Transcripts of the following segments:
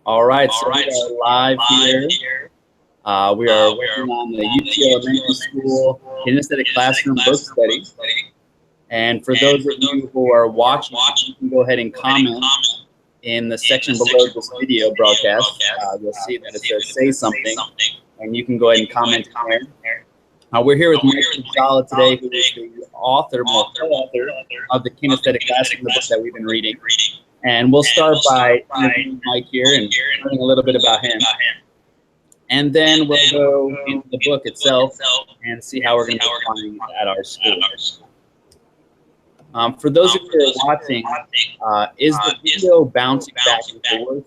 All right, so we are live here. We are working on the UT Elementary School Kinesthetic Classroom book study. And for those of you who are watching, you can go ahead and comment in the section below this video broadcast. You'll see that it says "Say Something," and you can go ahead and comment there. We're here with Mike and Scarlett today, who is the author, co-author of the Kinesthetic Classroom, the book that we've been reading. And we'll start by interviewing Mike here and learning a little bit about him. And then we'll go into the book itself and see how we're going to be applying it at our school. For those of you who are watching, is the video bouncing back and forth?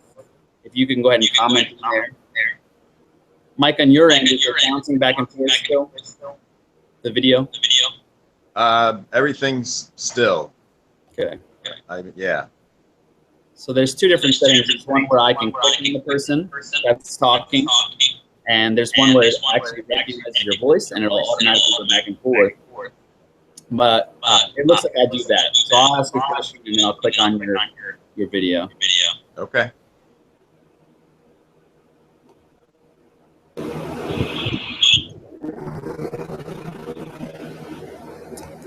If you can go ahead and comment in there. Mike, on your end, is it bouncing back and forth still? The video? Everything's still. Okay. Yeah. So there's two different settings. There's one where I can click on the person that's talking, and there's one where it actually recognizes your voice and it'll automatically go back and forth. But it looks like I do that. So I'll ask a question and then I'll click on your video. Okay.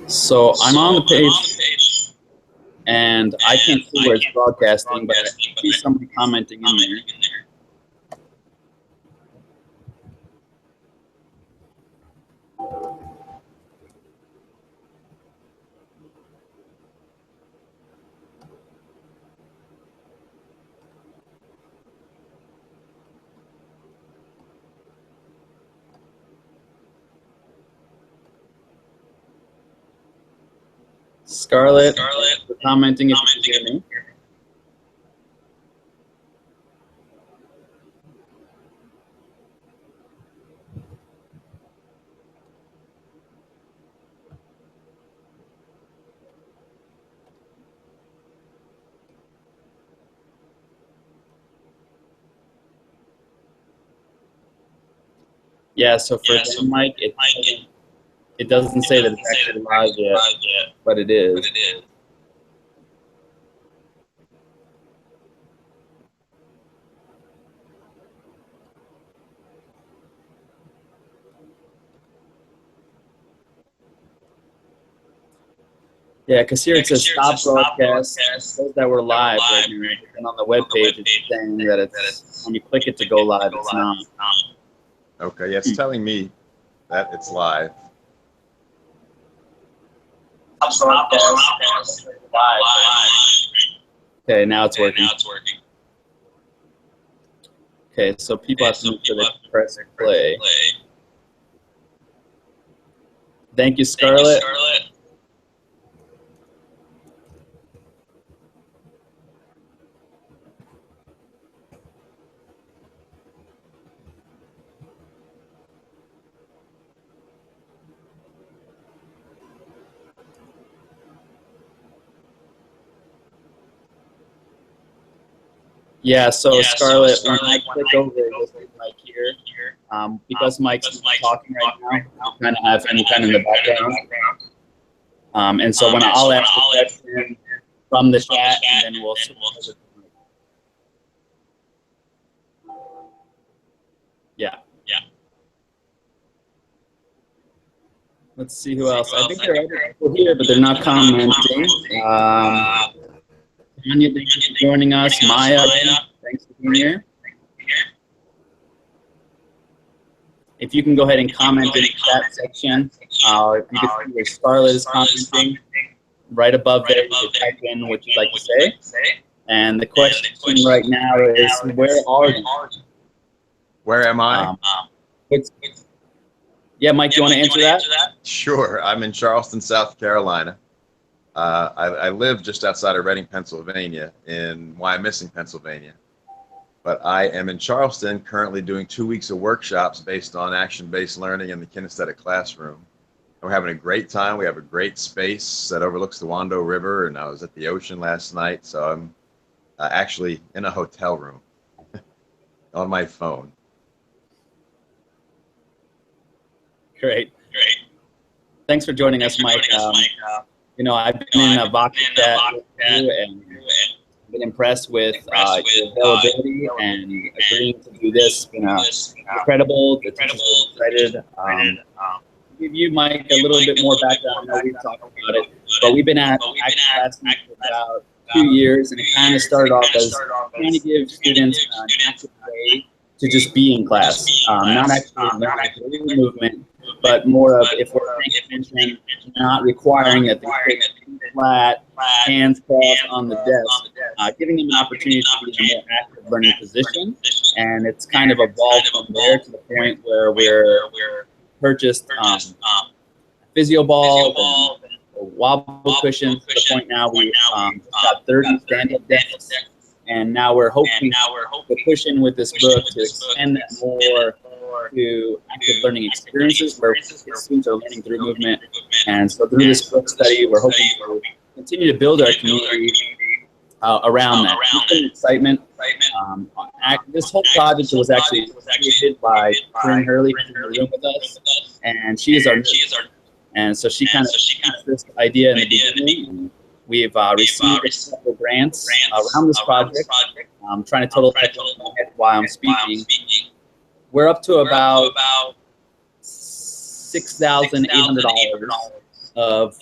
So I'm on the page. And I can't see where it's broadcasting, but I see somebody commenting in there. Scarlett, for commenting if you can hear me. Yeah, so for them, Mike, it doesn't say that it's actually live yet, but it is. Yeah, because here it says stop broadcast. It says that we're live right now. And on the web page, it's saying that it's when you click it to go live, it's not. Okay, yeah, it's telling me that it's live. Okay, now it's working. Okay, so people have to make sure they press play. Thank you, Scarlett. Yeah, so Scarlett, when I click over this mic here, because Mike's talking right now, you kind of have any kind in the background. And so when I'll ask a question from the chat, and then we'll switch over to Mike. Yeah. Let's see who else. I think there are other people here, but they're not commenting. Tanya, thank you for joining us. Maya, thanks for being here. If you can go ahead and comment in the chat section, if you can see where Scarlett is commenting, right above there, you can type in what you'd like to say. And the question right now is, where are you? Where am I? Yeah, Mike, do you want to answer that? Sure. I'm in Charleston, South Carolina. I live just outside of Reading, Pennsylvania, in Wyomissing, Pennsylvania. But I am in Charleston currently doing 2 weeks of workshops based on action-based learning in the Kinesthetic Classroom. And we're having a great time. We have a great space that overlooks the Wando River, and I was at the ocean last night, so I'm actually in a hotel room on my phone. Great. Thanks for joining us, Mike. You know, I've been in a Vox chat with you, and been impressed with your availability and agreeing to do this. It's been incredible. The teachers are excited. Give you, Mike, a little bit more background. I know we've talked about it, but we've been at Active Classroom for about 2 years, and it kind of started off as trying to give students an active way to just be in class, not actually learning through movement, but more of, if we're paying attention, not requiring that they sit flat, hands crossed on the desk, giving them an opportunity to be in a more active learning position. And it's kind of evolved from there to the point where we're purchased physio ball and wobble cushions, to the point now we got 30 stand-up desks, and now we're hoping to push in with this book to extend that more to active learning experiences where students are learning through movement. And so through this book study, we're hoping to continue to build our community around that. It's been excitement. This whole project was actually created by Corinne Hurley, who's in the room with us, and she is our nurse. And so she kind of has this idea in the beginning. And we've received a couple grants around this project. I'm trying to total that while I'm speaking. We're up to about $6,800 of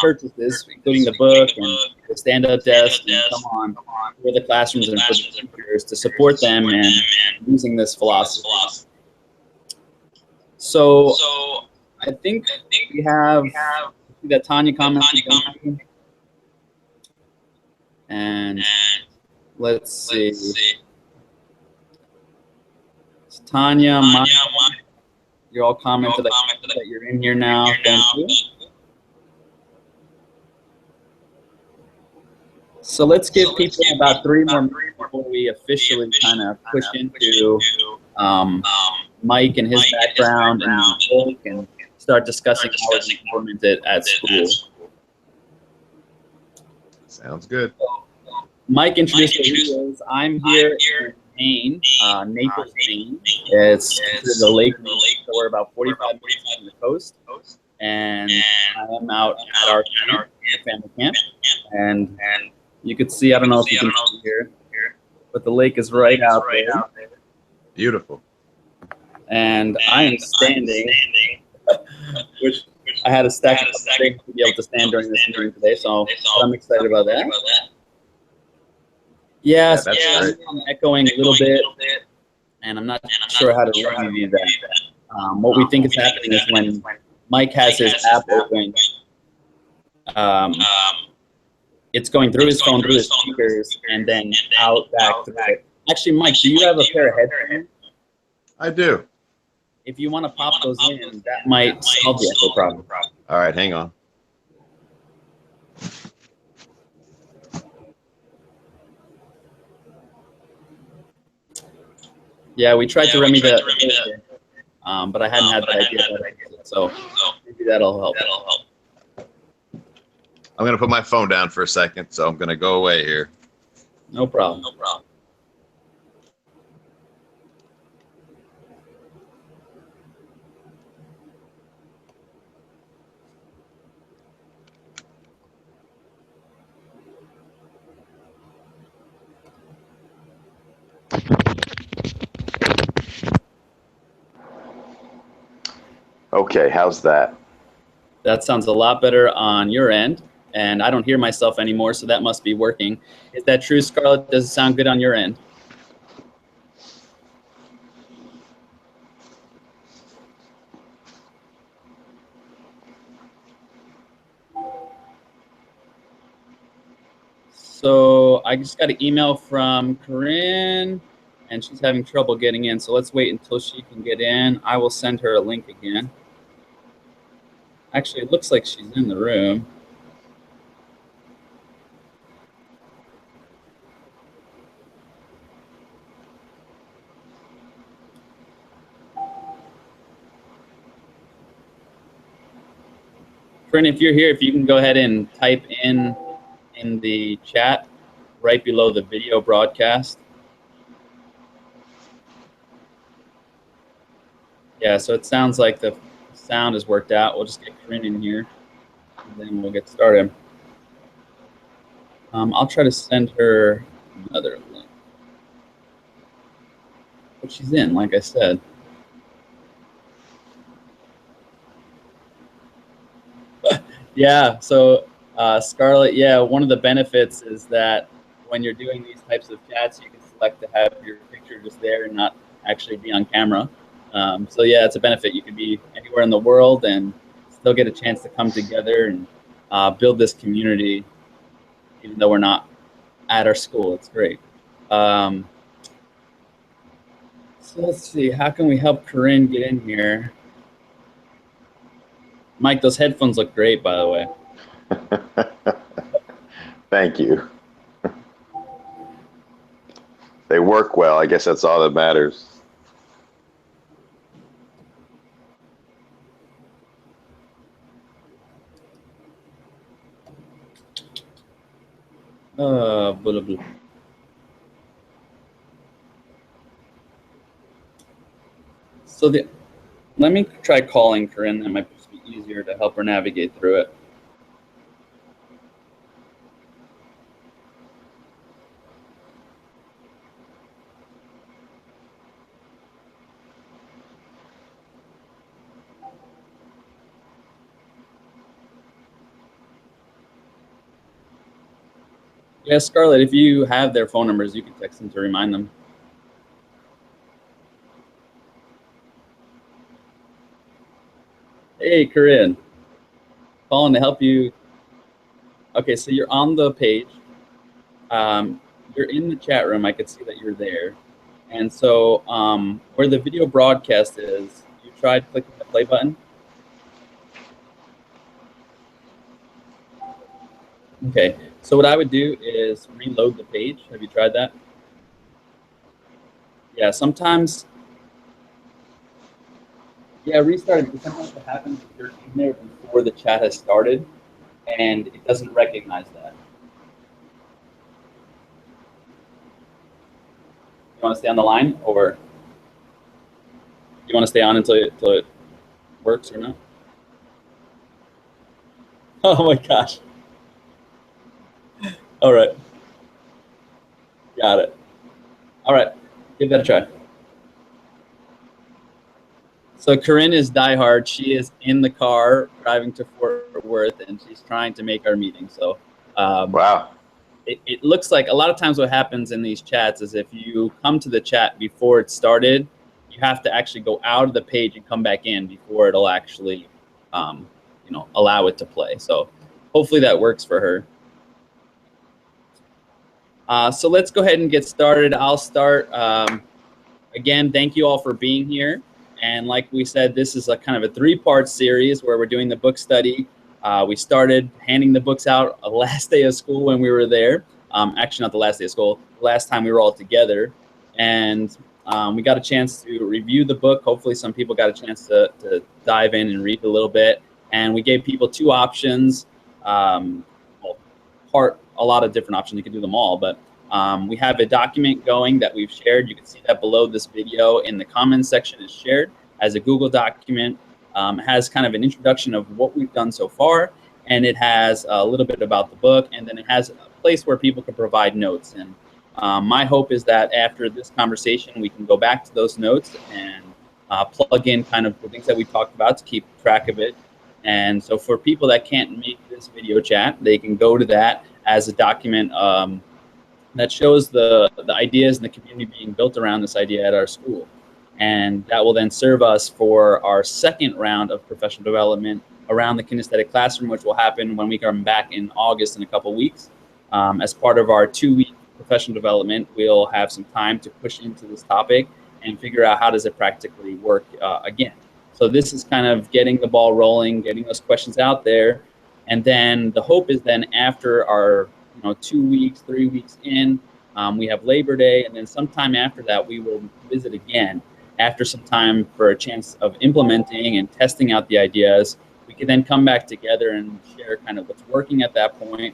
purchases, including the book and the stand-up desk, and come on for the classrooms and for the teachers to support them and using this philosophy. So I think we have that Tanya commented, and let's see. Tanya, you're all commented that you're in here now. Thank you. So let's give people about 3 more minutes before we officially kind of push into Mike and his background and the book, and start discussing how it's implemented at school. Sounds good. Mike introduced me. I'm here in Maine, Naples, Maine. It's the lake, so we're about 45 minutes from the coast. And I am out at our family camp. And you could see, I don't know if you can see here, but the lake is right out there. Beautiful. And I am standing, which I had a stack of things to be able to stand during this meeting today, so I'm excited about that. Yes, I'm echoing a little bit, and I'm not sure how to remedy that. What we think is happening is when Mike has his app open, it's going through his phone, through his speakers, and then out back through it. Actually, Mike, do you have a pair of headphones? I do. If you want to pop those in, that might solve the echo problem. All right, hang on. Yeah, we tried to remedy that, but I hadn't had that idea. So maybe that'll help. I'm going to put my phone down for a second, so I'm going to go away here. No problem. Okay, how's that? That sounds a lot better on your end, and I don't hear myself anymore, so that must be working. Is that true, Scarlett? Does it sound good on your end? So I just got an email from Corinne, and she's having trouble getting in, so let's wait until she can get in. I will send her a link again. Actually, it looks like she's in the room. Corinne, if you're here, if you can go ahead and type in the chat right below the video broadcast. Yeah, so it sounds like the sound is worked out. We'll just get Corinne in here, and then we'll get started. I'll try to send her another link. But she's in, like I said. Yeah, so Scarlett, yeah, one of the benefits is that when you're doing these types of chats, you can select to have your picture just there and not actually be on camera. So yeah, it's a benefit. You can be anywhere in the world and still get a chance to come together and build this community, even though we're not at our school. It's great. So let's see, how can we help Corinne get in here? Mike, those headphones look great, by the way. Thank you. They work well. I guess that's all that matters. Blah, blah, blah. So let me try calling Corinne. That might just be easier to help her navigate through it. Yeah, Scarlett, if you have their phone numbers, you can text them to remind them. Hey, Corinne. Calling to help you. Okay, so you're on the page. You're in the chat room. I could see that you're there. And so where the video broadcast is, you tried clicking the play button? Okay, so what I would do is reload the page. Have you tried that? Yeah, sometimes, yeah, restart it, because sometimes what happens is you're in there before the chat has started and it doesn't recognize that. You want to stay on the line, or you want to stay on until it works or not? Oh my gosh. All right. Got it. All right. Give that a try. So Corinne is diehard. She is in the car driving to Fort Worth, and she's trying to make our meeting. So Wow. It looks like a lot of times what happens in these chats is if you come to the chat before it started, you have to actually go out of the page and come back in before it'll actually, you know, allow it to play. So hopefully that works for her. So let's go ahead and get started. I'll start. Again, thank you all for being here. And like we said, this is a kind of a three-part series where we're doing the book study. We started handing the books out the last day of school when we were there. Actually, not the last day of school, the last time we were all together. And we got a chance to review the book. Hopefully some people got a chance to dive in and read a little bit. And we gave people two options, a lot of different options. You can do them all, but we have a document going that we've shared. You can see that below this video in the comments section is shared as a Google document. It has kind of an introduction of what we've done so far, and it has a little bit about the book, and then it has a place where people can provide notes. And my hope is that after this conversation, we can go back to those notes and plug in kind of the things that we talked about to keep track of it. And so for people that can't make this video chat, they can go to that as a document that shows the ideas and the community being built around this idea at our school. And that will then serve us for our second round of professional development around the Kinesthetic Classroom, which will happen when we come back in August in a couple weeks. As part of our 2-week professional development, we'll have some time to push into this topic and figure out how does it practically work again. So this is kind of getting the ball rolling, getting those questions out there. And then the hope is then after our 2 weeks, 3 weeks in, we have Labor Day, and then sometime after that we will visit again. After some time for a chance of implementing and testing out the ideas, we can then come back together and share kind of what's working at that point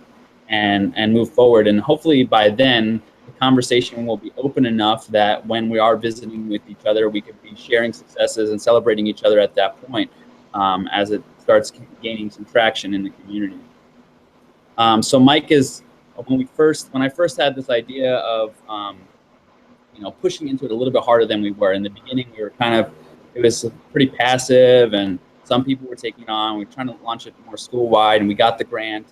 and move forward. And hopefully by then, the conversation will be open enough that when we are visiting with each other, we could be sharing successes and celebrating each other at that point as it starts gaining some traction in the community. So Mike is, when I first had this idea of pushing into it a little bit harder than we were in the beginning, we were it was pretty passive, and some people were taking on. We were trying to launch it more school wide, and we got the grant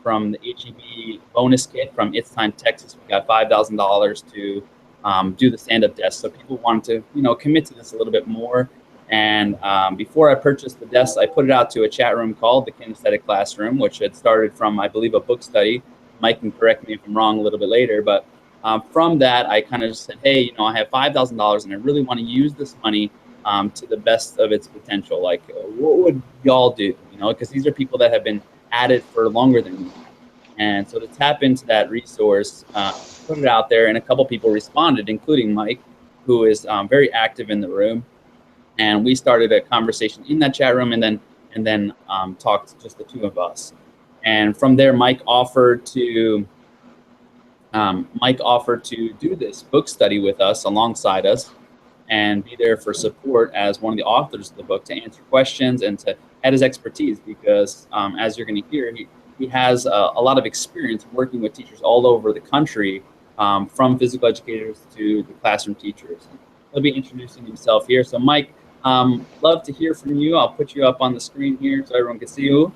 from the HEB bonus kit from It's Time Texas. We got $5,000 to do the stand-up desk. So people wanted to commit to this a little bit more. And before I purchased the desk, I put it out to a chat room called the Kinesthetic Classroom, which had started from, I believe, a book study. Mike can correct me if I'm wrong a little bit later, but from that, I kind of just said, hey, I have $5,000 and I really want to use this money to the best of its potential. Like, what would y'all do? Because these are people that have been at it for longer than me. And so to tap into that resource, put it out there, and a couple people responded, including Mike, who is very active in the room. And we started a conversation in that chat room, and then talked just the two of us. And from there, Mike offered to do this book study with us alongside us and be there for support as one of the authors of the book, to answer questions and to add his expertise, because as you're going to hear, he has a lot of experience working with teachers all over the country, from physical educators to the classroom teachers. He'll be introducing himself here. So Mike, love to hear from you. I'll put you up on the screen here so everyone can see you.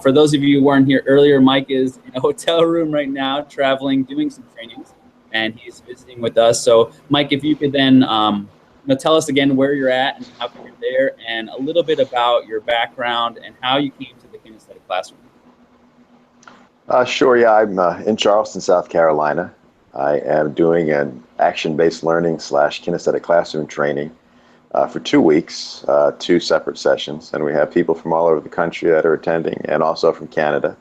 For those of you who weren't here earlier, Mike is in a hotel room right now, traveling, doing some trainings, and he's visiting with us. So Mike, if you could then tell us again where you're at and how come you're there, and a little bit about your background and how you came to the Kinesthetic Classroom. Sure, yeah, I'm in Charleston, South Carolina. I am doing an action-based learning / kinesthetic classroom training for 2 weeks, 2 separate sessions, and we have people from all over the country that are attending, and also from Canada,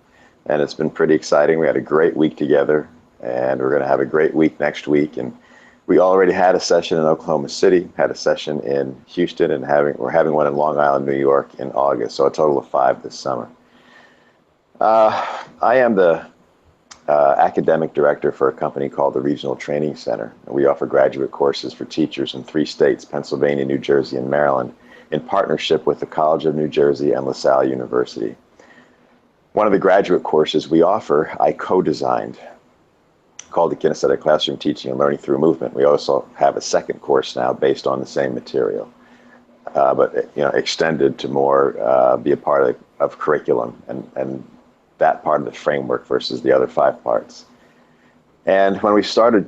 and it's been pretty exciting. We had a great week together, and we're going to have a great week next week. And we already had a session in Oklahoma City, had a session in Houston, and we're having one in Long Island, New York in August, so a total of 5 this summer. I am the academic director for a company called the Regional Training Center. We offer graduate courses for teachers in 3 states, Pennsylvania, New Jersey, and Maryland, in partnership with the College of New Jersey and LaSalle University. One of the graduate courses we offer, I co-designed, called the Kinesthetic Classroom Teaching and Learning Through Movement. We also have a second course now based on the same material, but extended to more be a part of curriculum and that part of the framework versus the other 5 parts. And when we started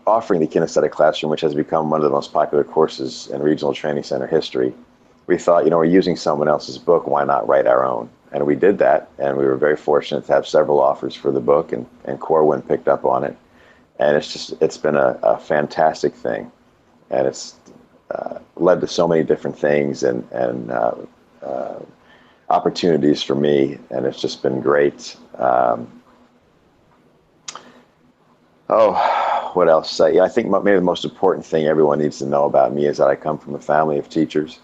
offering the Kinesthetic Classroom, which has become one of the most popular courses in Regional Training Center history, we thought, we're using someone else's book, why not write our own? And we did that, and we were very fortunate to have several offers for the book, and Corinne picked up on it. And it's been a fantastic thing. And it's led to so many different things and opportunities for me, and it's just been great. What else? I think maybe the most important thing everyone needs to know about me is that I come from a family of teachers.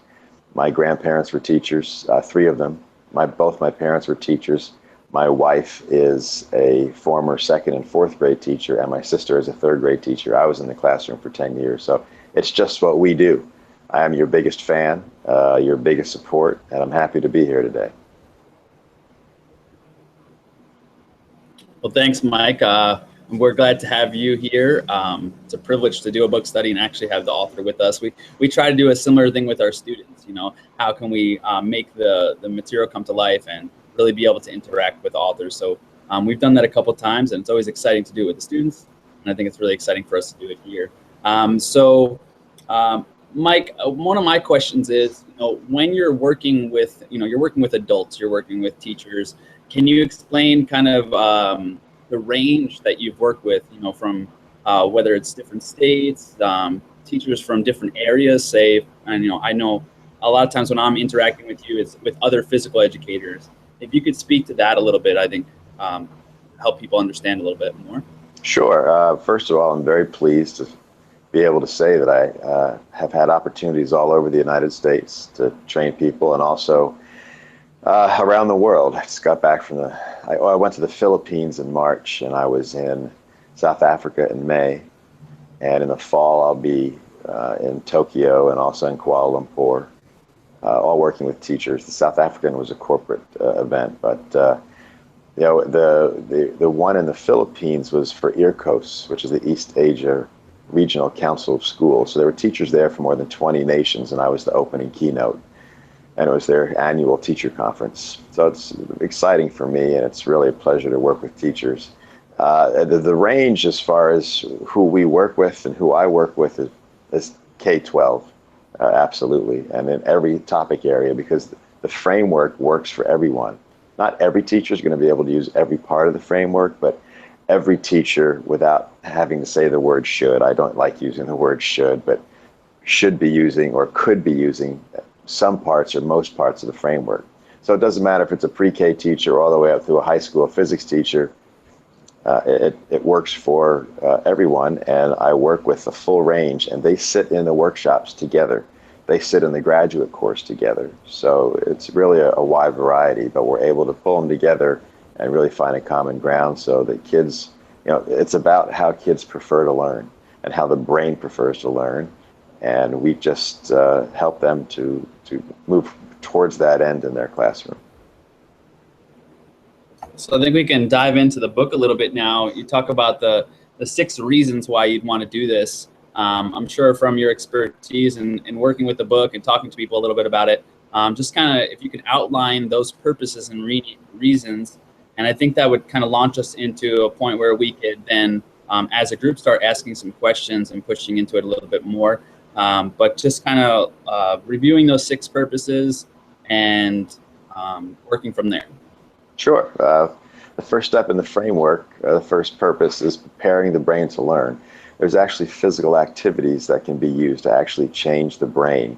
My grandparents were teachers, 3 of them. Both my parents were teachers. My wife is a former 2nd and 4th grade teacher, and my sister is a 3rd grade teacher. I was in the classroom for 10 years, so it's just what we do. I am your biggest fan, your biggest support, and I'm happy to be here today. Well, thanks, Mike. We're glad to have you here. It's a privilege to do a book study and actually have the author with us. We try to do a similar thing with our students. How can we make the material come to life and really be able to interact with authors? So we've done that a couple times, and it's always exciting to do it with the students, and I think it's really exciting for us to do it here. Mike, one of my questions is, when you're working with, adults, you're working with teachers, can you explain kind of the range that you've worked with, from whether it's different states, teachers from different areas, say, and I know a lot of times when I'm interacting with you, it's with other physical educators. If you could speak to that a little bit, I think help people understand a little bit more. Sure. First of all, I'm very pleased to be able to say that I have had opportunities all over the United States to train people, and also around the world. I just got back from I went to the Philippines in March, and I was in South Africa in May, and in the fall I'll be in Tokyo and also in Kuala Lumpur, all working with teachers. The South African was a corporate event, but You know, the one in the Philippines was for IRCOS, which is the East Asia Regional Council of Schools. So there were teachers there from more than 20 nations, and I was the opening keynote. And it was their annual teacher conference. So it's exciting for me, and it's really a pleasure to work with teachers. The range as far as who we work with and who I work with is K-12, absolutely, and in every topic area, because the framework works for everyone. Not every teacher is going to be able to use every part of the framework, but every teacher, without having to say the word should, I don't like using the word should, but should be using or could be using some parts or most parts of the framework. So it doesn't matter if it's a pre-K teacher all the way up through a high school physics teacher. It works for everyone, and I work with the full range, and they sit in the workshops together. They sit in the graduate course together. So it's really a wide variety, but we're able to pull them together and really find a common ground so that kids, you know, it's about how kids prefer to learn and how the brain prefers to learn. And we just help them to move towards that end in their classroom. So I think we can dive into the book a little bit now. You talk about the 6 reasons why you'd want to do this. I'm sure from your expertise in working with the book and talking to people a little bit about it, just kind of if you could outline those purposes and reasons. And I think that would kind of launch us into a point where we could then, as a group, start asking some questions and pushing into it a little bit more. But just kind of reviewing those 6 purposes and working from there. Sure. The first step in the framework, the first purpose is preparing the brain to learn. There's actually physical activities that can be used to actually change the brain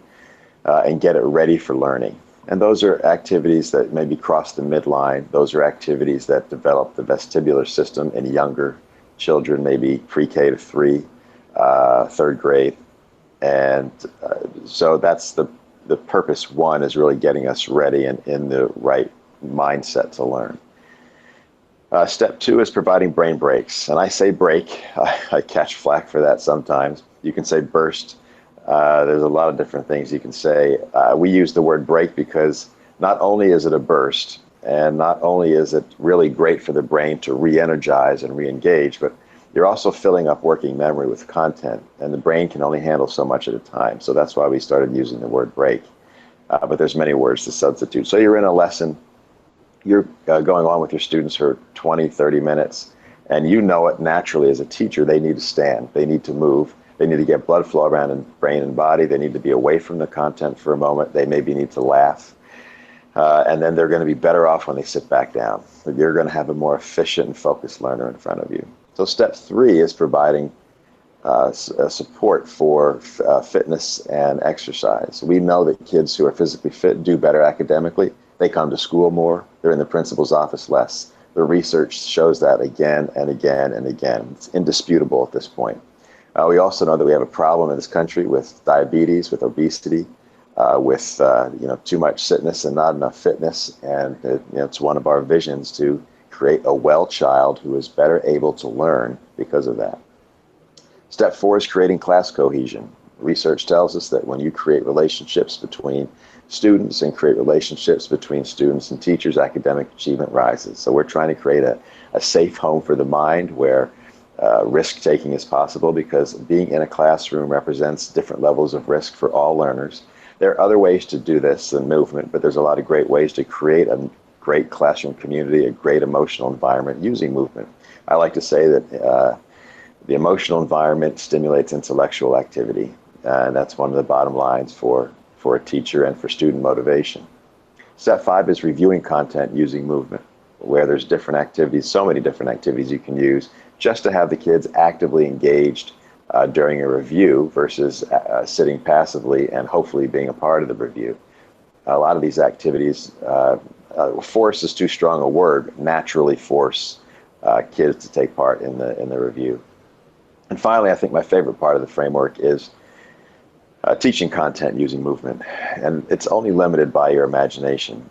and get it ready for learning. And those are activities that maybe cross the midline. Those are activities that develop the vestibular system in younger children, maybe pre-K to 3, 3rd grade. And so that's the purpose 1 is really getting us ready and in the right mindset to learn. Step 2 is providing brain breaks. And I say break. I catch flack for that sometimes. You can say burst. There's a lot of different things you can say. We use the word break because not only is it a burst, and not only is it really great for the brain to re-energize and re-engage, but you're also filling up working memory with content, and the brain can only handle so much at a time. So that's why we started using the word break. But there's many words to substitute. So you're in a lesson, you're going on with your students for 20, 30 minutes, and you know it naturally as a teacher, they need to stand, they need to move, they need to get blood flow around in brain and body, they need to be away from the content for a moment, they maybe need to laugh, and then they're going to be better off when they sit back down. You're going to have a more efficient and focused learner in front of you. So step 3 is providing support for fitness and exercise. We know that kids who are physically fit do better academically. They come to school more. They're in the principal's office less. The research shows that again and again and again. It's indisputable at this point. We also know that we have a problem in this country with diabetes, with obesity, with too much sickness and not enough fitness. And it's one of our visions to create a well child who is better able to learn because of that. Step 4 is creating class cohesion. Research tells us that when you create relationships between students and create relationships between students and teachers, academic achievement rises. So we're trying to create a safe home for the mind where risk-taking is possible, because being in a classroom represents different levels of risk for all learners. There are other ways to do this than movement, but there's a lot of great ways to create a great classroom community, a great emotional environment using movement. I like to say that the emotional environment stimulates intellectual activity, and that's one of the bottom lines for a teacher and for student motivation. Step 5 is reviewing content using movement, where there's different activities, so many different activities you can use just to have the kids actively engaged during a review versus sitting passively and hopefully being a part of the review. A lot of these activities, force is too strong a word, naturally force kids to take part in the review. And finally, I think my favorite part of the framework is teaching content using movement. And it's only limited by your imagination.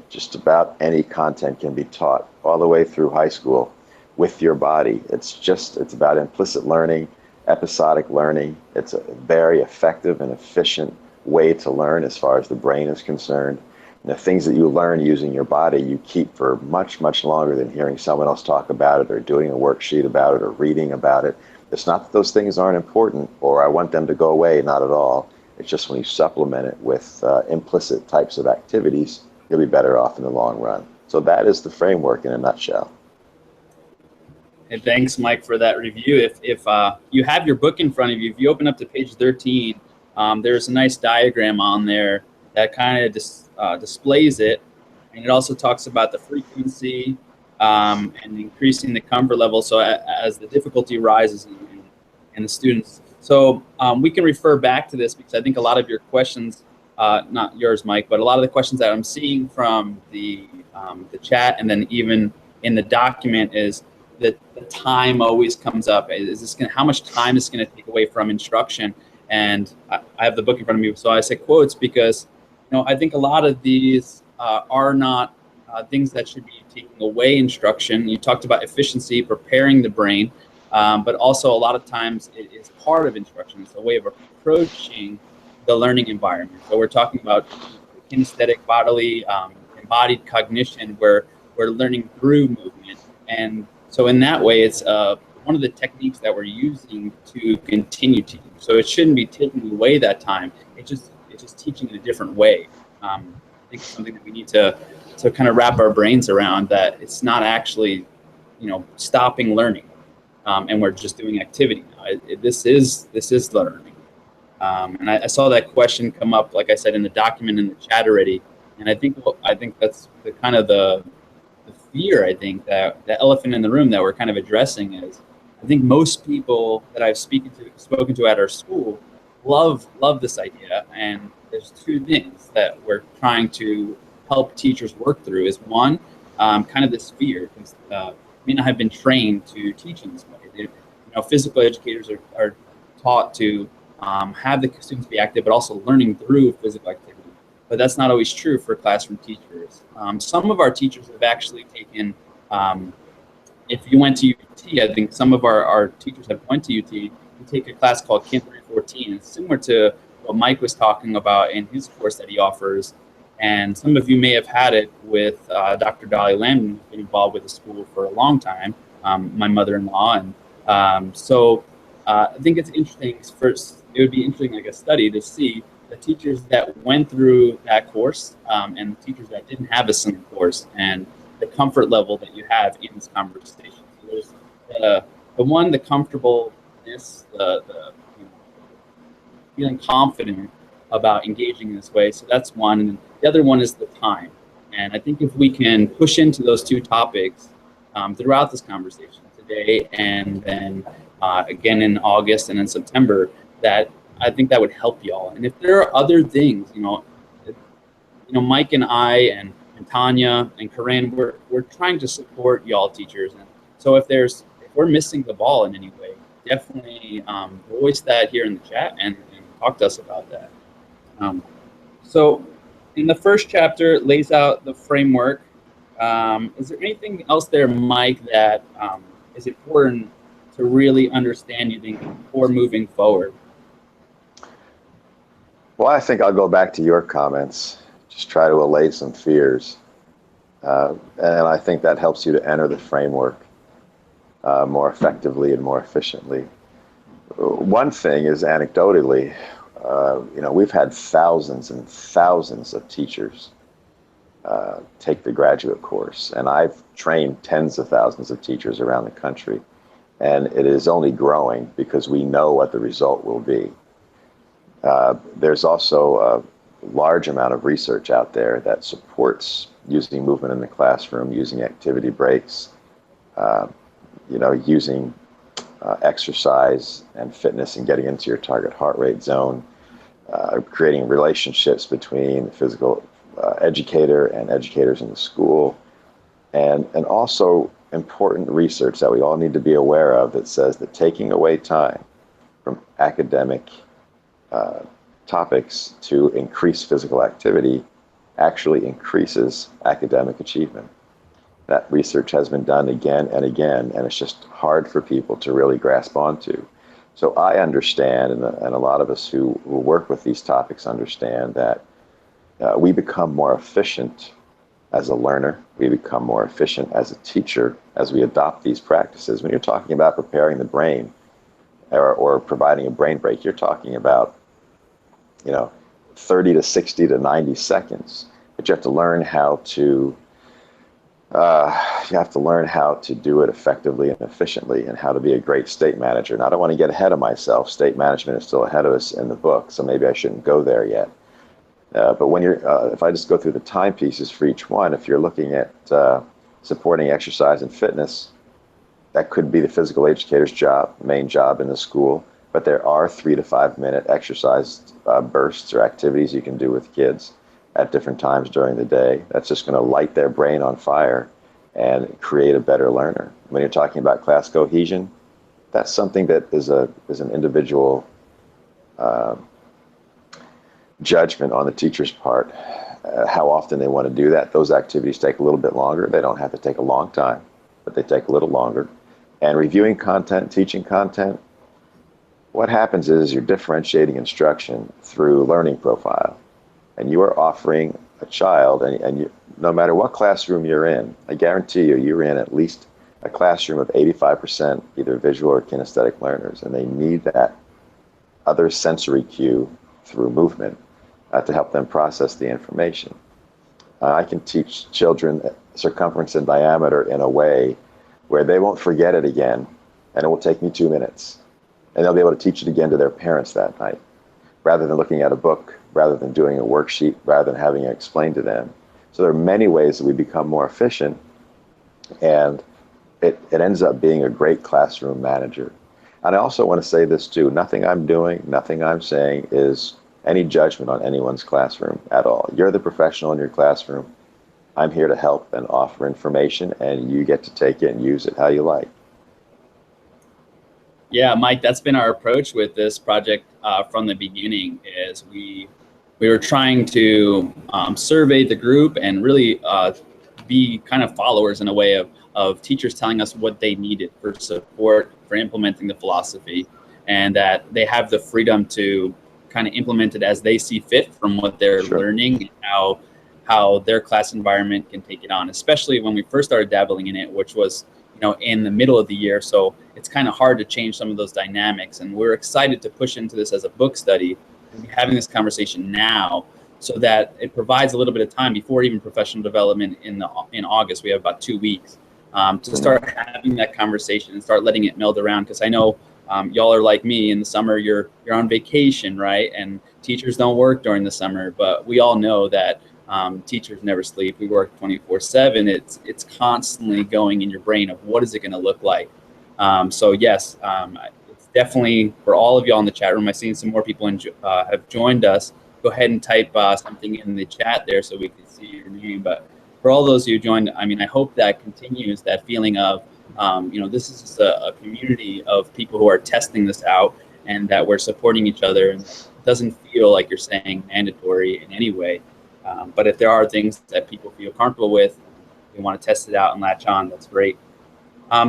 Just about any content can be taught all the way through high school with your body. It's about implicit learning, episodic learning. It's a very effective and efficient way to learn as far as the brain is concerned. And the things that you learn using your body, you keep for much, much longer than hearing someone else talk about it or doing a worksheet about it or reading about it. It's not that those things aren't important or I want them to go away, not at all. It's just when you supplement it with implicit types of activities, you'll be better off in the long run. So that is the framework in a nutshell. And thanks, Mike, for that review. If you have your book in front of you, if you open up to page 13, there's a nice diagram on there that kind of displays it. And it also talks about the frequency and increasing the comfort level. So as the difficulty rises in the students. So we can refer back to this because I think a lot of your questions, not yours, Mike, but a lot of the questions that I'm seeing from the chat and then even in the document is that the time always comes up. Is this going? How much time is going to take away from instruction? And I have the book in front of me, so I say quotes because I think a lot of these are not things that should be taking away instruction. You talked about efficiency, preparing the brain, but also a lot of times it is part of instruction. It's a way of approaching the learning environment. So we're talking about kinesthetic, bodily, embodied cognition, where we're learning through movement. And so in that way, it's one of the techniques that we're using to continue teaching. So it shouldn't be taking away that time. It's just teaching in a different way. I think it's something that we need to kind of wrap our brains around, that it's not actually, stopping learning, and we're just doing activity now. This is learning. And I saw that question come up, like I said, in the document in the chat already. And I think that's the kind of the fear, I think, that the elephant in the room that we're kind of addressing is, I think most people that I've spoken to at our school love this idea. And there's two things that we're trying to help teachers work through. Is one, kind of this fear, because may not have been trained to teach in this way. Physical educators are taught to have the students be active, but also learning through physical activity. But that's not always true for classroom teachers. Some of our teachers have actually taken, if you went to UT, I think some of our teachers have went to UT, you take a class called Kin 314. It's similar to what Mike was talking about in his course that he offers. And some of you may have had it with Dr. Dolly Lambden, who's been involved with the school for a long time, my mother-in-law. And so I think it's interesting. First, it would be interesting, like a study, to see the teachers that went through that course and the teachers that didn't have a similar course, and the comfort level that you have in this conversation. So there's the comfortableness, the feeling confident about engaging in this way. So that's one. And the other one is the time. And I think if we can push into those two topics throughout this conversation today and then again in August and in September, that I think that would help y'all. And if there are other things, Mike and I and Tanya and Corinne, we're trying to support y'all teachers. And so if we're missing the ball in any way, definitely voice that here in the chat and talk to us about that. So in the first chapter, it lays out the framework. Is there anything else there, Mike, that is important to really understand, you think, before moving forward? Well, I think I'll go back to your comments, just try to allay some fears. And I think that helps you to enter the framework more effectively and more efficiently. One thing is, anecdotally, we've had thousands and thousands of teachers take the graduate course, and I've trained tens of thousands of teachers around the country, and it is only growing because we know what the result will be. There's also a large amount of research out there that supports using movement in the classroom, using activity breaks, using exercise and fitness and getting into your target heart rate zone, creating relationships between the physical educator and educators in the school, and also important research that we all need to be aware of that says that taking away time from academic topics to increase physical activity actually increases academic achievement. That research has been done again and again, and it's just hard for people to really grasp onto. So I understand, and a lot of us who work with these topics understand that we become more efficient as a learner. We become more efficient as a teacher as we adopt these practices. When you're talking about preparing the brain or providing a brain break, you're talking about, 30 to 60 to 90 seconds. But you have to learn how to do it effectively and efficiently, and how to be a great state manager. And I don't want to get ahead of myself. State management is still ahead of us in the book, so maybe I shouldn't go there yet. But when if I just go through the timepieces for each one, if you're looking at supporting exercise and fitness, that could be the physical educator's main job in the school. But there are 3 to 5 minute exercise bursts or activities you can do with kids at different times during the day. That's just going to light their brain on fire and create a better learner. When you're talking about class cohesion, that's something that is an individual judgment on the teacher's part, how often they want to do that. Those activities take a little bit longer. They don't have to take a long time, but they take a little longer. And reviewing content, teaching content, what happens is you're differentiating instruction through learning profile. And you are offering a child, and you, no matter what classroom you're in, I guarantee you're in at least a classroom of 85% either visual or kinesthetic learners, and they need that other sensory cue through movement to help them process the information. I can teach children circumference and diameter in a way where they won't forget it again, and it will take me 2 minutes. And they'll be able to teach it again to their parents that night, rather than looking at a book, rather than doing a worksheet, rather than having it explained to them. So there are many ways that we become more efficient, and it ends up being a great classroom manager. And I also want to say this too, nothing I'm doing, nothing I'm saying is any judgment on anyone's classroom at all. You're the professional in your classroom. I'm here to help and offer information, and you get to take it and use it how you like. Yeah, Mike, that's been our approach with this project from the beginning. Is we were trying to survey the group and really be kind of followers in a way of teachers telling us what they needed for support for implementing the philosophy, and that they have the freedom to kind of implement it as they see fit from what they're learning, and how their class environment can take it on, especially when we first started dabbling in it, which was in the middle of the year. So it's kind of hard to change some of those dynamics. And we're excited to push into this as a book study and be having this conversation now, so that it provides a little bit of time before even professional development in August. We have about 2 weeks to start having that conversation and start letting it meld around. Because I know y'all are like me. In the summer, you're on vacation, right? And teachers don't work during the summer, but we all know that teachers never sleep. We work 24/7. It's constantly going in your brain of what is it going to look like. So yes, it's definitely for all of y'all in the chat room. I've seen some more people have joined us. Go ahead and type something in the chat there so we can see your name. But for all those who joined, I mean, I hope that continues, that feeling of, this is just a community of people who are testing this out, and that we're supporting each other. And it doesn't feel like you're saying mandatory in any way. But if there are things that people feel comfortable with, they want to test it out and latch on, that's great.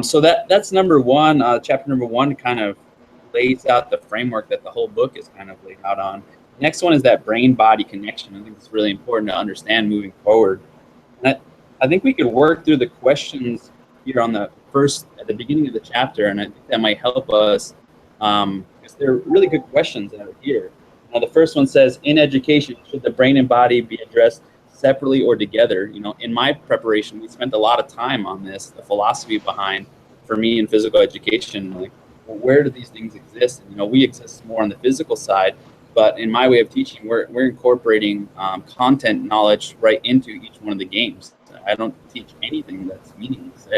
So that's number one. Chapter number one kind of lays out the framework that the whole book is kind of laid out on. Next one is that brain-body connection. I think it's really important to understand moving forward. And I think we could work through the questions here at the beginning of the chapter, and I think that might help us, because they're really good questions that are here. Now, the first one says, in education, should the brain and body be addressed separately or together? In my preparation, we spent a lot of time on this, the philosophy behind, for me, in physical education, like, well, where do these things exist? And, we exist more on the physical side, but in my way of teaching, we're incorporating content knowledge right into each one of the games. I don't teach anything that's meaningless.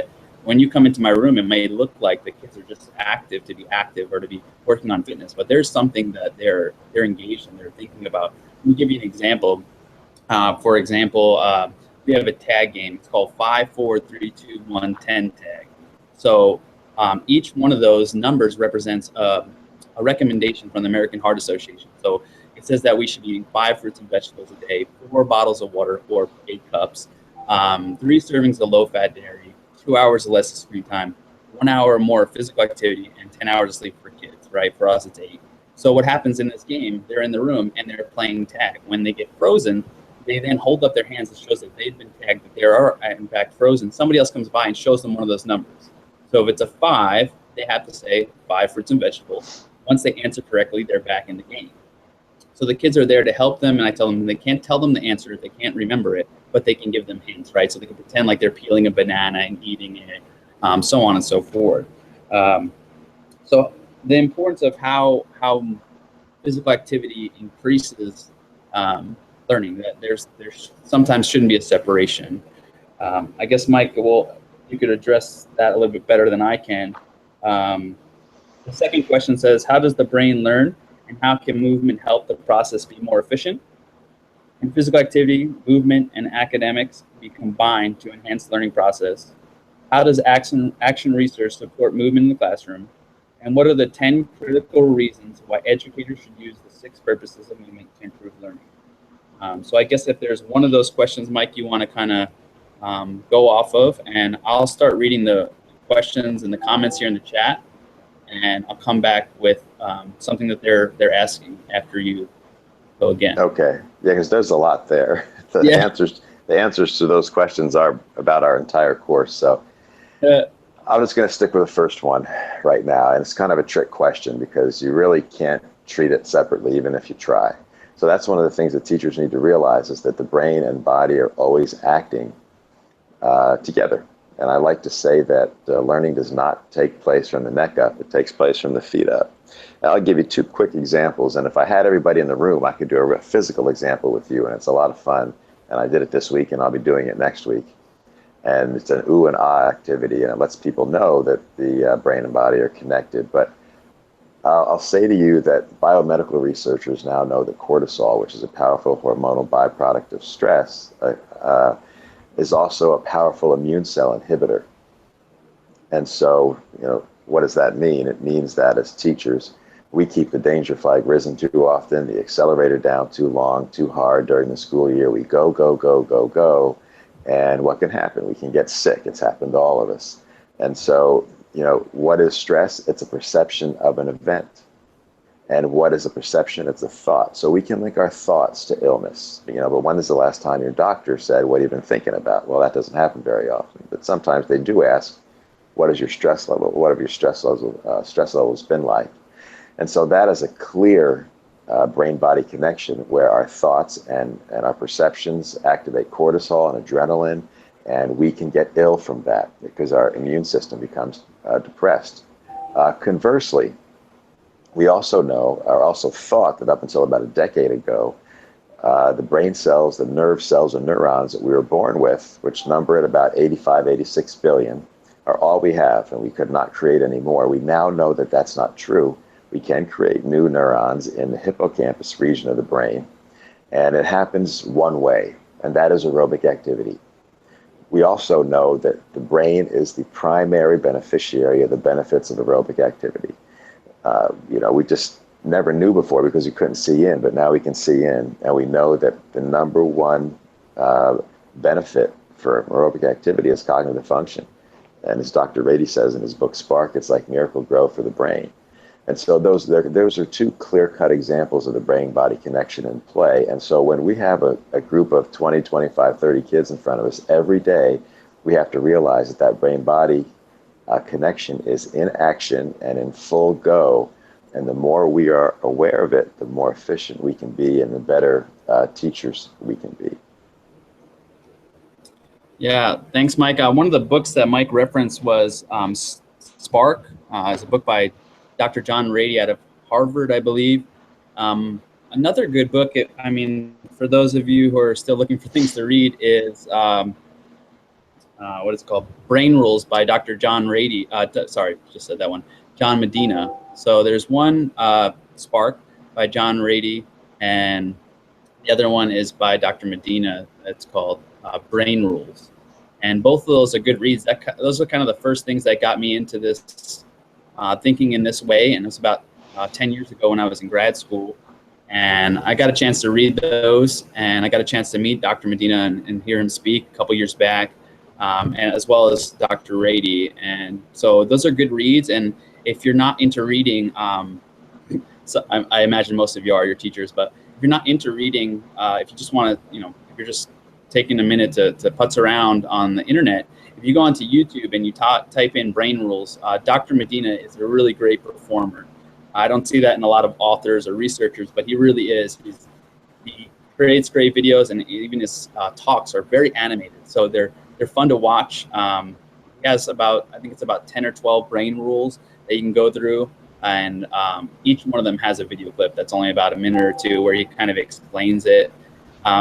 When you come into my room, it may look like the kids are just active to be active or to be working on fitness, but there's something that they're engaged in, they're thinking about. Let me give you an example. For example, we have a tag game. It's called 5, 4, 3, 2, 1, 10 tag. So each one of those numbers represents a recommendation from the American Heart Association. So it says that we should be eating 5 fruits and vegetables a day, 4 bottles of water, or 8 cups, 3 servings of low-fat dairy, 2 hours or less of screen time, 1 hour more physical activity, and 10 hours of sleep for kids, right? For us, it's 8. So what happens in this game, they're in the room and they're playing tag. When they get frozen, they then hold up their hands. It shows that they've been tagged, that they are in fact frozen. Somebody else comes by and shows them one of those numbers. So if it's a 5, they have to say 5 fruits and vegetables. Once they answer correctly, they're back in the game. So the kids are there to help them, and I tell them they can't tell them the answer, they can't remember it, but they can give them hints, right? So they can pretend like they're peeling a banana and eating it, so on and so forth. So the importance of how physical activity increases learning, that there's sometimes shouldn't be a separation. I guess, Mike, well, you could address that a little bit better than I can. The second question says, how does the brain learn, and how can movement help the process be more efficient? Can physical activity, movement, and academics be combined to enhance the learning process? How does action research support movement in the classroom? And what are the 10 critical reasons why educators should use the 6 purposes of movement to improve learning? So I guess if there's one of those questions, Mike, you want to kind of go off of, and I'll start reading the questions and the comments here in the chat, and I'll come back with something that they're asking after you go again. Okay. Yeah, because there's a lot there. The answers to those questions are about our entire course. So I'm just going to stick with the first one right now. And it's kind of a trick question because you really can't treat it separately, even if you try. So that's one of the things that teachers need to realize, is that the brain and body are always acting together. And I like to say that learning does not take place from the neck up, it takes place from the feet up. And I'll give you 2 quick examples, and if I had everybody in the room, I could do a physical example with you, and it's a lot of fun. And I did it this week, and I'll be doing it next week. And it's an ooh and ah activity, and it lets people know that the brain and body are connected. But I'll say to you that biomedical researchers now know that cortisol, which is a powerful hormonal byproduct of stress, is also a powerful immune cell inhibitor. And so, what does that mean? It means that as teachers, we keep the danger flag risen too often, the accelerator down too long, too hard during the school year. We go, go, go, go, go. And what can happen? We can get sick. It's happened to all of us. And so, what is stress? It's a perception of an event. And what is a perception? It's a thought. So we can link our thoughts to illness. But when is the last time your doctor said, what have you been thinking about? Well, that doesn't happen very often. But sometimes they do ask, what is your stress level? What have your stress levels been like? And so that is a clear brain-body connection where our thoughts and our perceptions activate cortisol and adrenaline, and we can get ill from that because our immune system becomes depressed. Conversely, we also know, or also thought, that up until about a decade ago, the brain cells, the nerve cells and neurons that we were born with, which number at about 85, 86 billion, are all we have, and we could not create any more. We now know that that's not true. We can create new neurons in the hippocampus region of the brain, and it happens one way, and that is aerobic activity. We also know that the brain is the primary beneficiary of the benefits of aerobic activity. We just never knew before because we couldn't see in, but now we can see in, and we know that the number one benefit for aerobic activity is cognitive function. And as Dr. Rady says in his book, Spark, it's like miracle grow for the brain. And so those are 2 clear-cut examples of the brain-body connection in play. And so when we have a group of 20, 25, 30 kids in front of us every day, we have to realize that brain-body connection is in action and in full go. And the more we are aware of it, the more efficient we can be and the better teachers we can be. Yeah, thanks, Mike. One of the books that Mike referenced was Spark. It's a book by Dr. John Rady out of Harvard, I believe. Another good book, for those of you who are still looking for things to read, is what is it called? Brain Rules by Dr. John Rady. Sorry, just said that one. John Medina. So there's one, Spark by John Rady, and the other one is by Dr. Medina. That's called Brain Rules. And both of those are good reads. Those are kind of the first things that got me into this thinking in this way. And it was about 10 years ago when I was in grad school. And I got a chance to read those, and I got a chance to meet Dr. Medina and hear him speak a couple years back, and as well as Dr. Rady. And so those are good reads. And if you're not into reading, so I imagine most of you are your teachers, but if you're not into reading, if you just want to, if you're just taking a minute to putz around on the internet, if you go onto YouTube and you type in brain rules, Dr. Medina is a really great performer. I don't see that in a lot of authors or researchers, but he really is. He creates great videos, and even his talks are very animated, so they're fun to watch. He has I think it's about 10 or 12 brain rules that you can go through, and each one of them has a video clip that's only about a minute or two where he kind of explains it.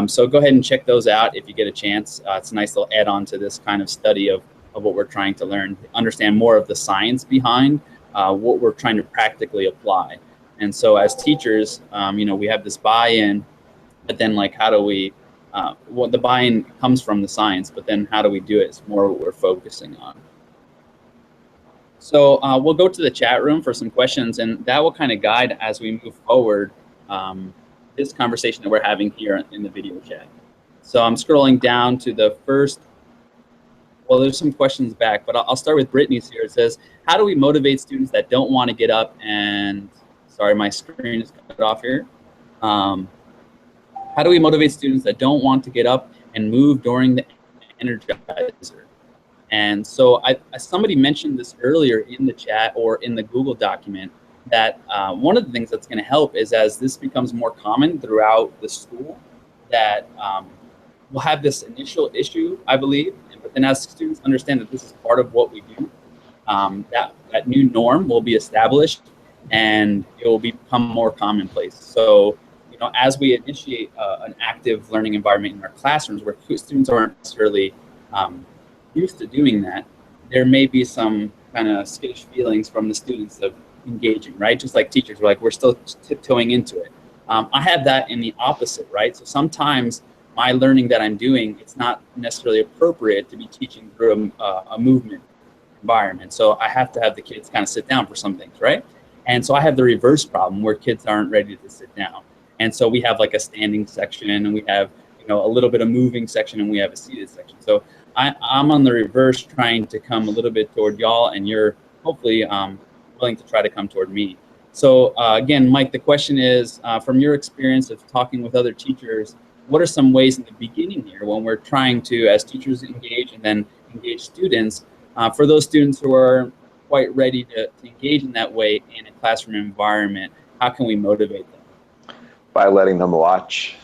So go ahead and check those out if you get a chance. It's a nice little add-on to this kind of study of what we're trying to learn, understand more of the science behind what we're trying to practically apply. And so as teachers, we have this buy-in, but then like how do we, the buy-in comes from the science, but then how do we do it is more what we're focusing on. So we'll go to the chat room for some questions, and that will kind of guide as we move forward this conversation that we're having here in the video chat. So I'm scrolling down to the first, well, there's some questions back, but I'll start with Brittany's here. It says, how do we motivate students that don't want to get up and, sorry, my screen is cut off here. How do we motivate students that don't want to get up and move during the Energizer? And so somebody mentioned this earlier in the chat or in the Google document, that one of the things that's going to help is as this becomes more common throughout the school, that we'll have this initial issue, I believe, but then as students understand that this is part of what we do, that new norm will be established and it will become more commonplace. So, as we initiate an active learning environment in our classrooms where students aren't necessarily used to doing that, there may be some kind of skittish feelings from the students of engaging, right? Just like teachers, we're still tiptoeing into it. I have that in the opposite, right? So sometimes my learning that I'm doing, it's not necessarily appropriate to be teaching through a movement environment. So I have to have the kids kind of sit down for some things, right? And so I have the reverse problem where kids aren't ready to sit down. And so we have like a standing section, and we have, a little bit of moving section, and we have a seated section. So I'm on the reverse, trying to come a little bit toward y'all, and you're hopefully willing to try to come toward me. So again, Mike, the question is, from your experience of talking with other teachers, what are some ways in the beginning here when we're trying to, as teachers, engage and then engage students, for those students who are quite ready to engage in that way in a classroom environment, how can we motivate them? By letting them watch.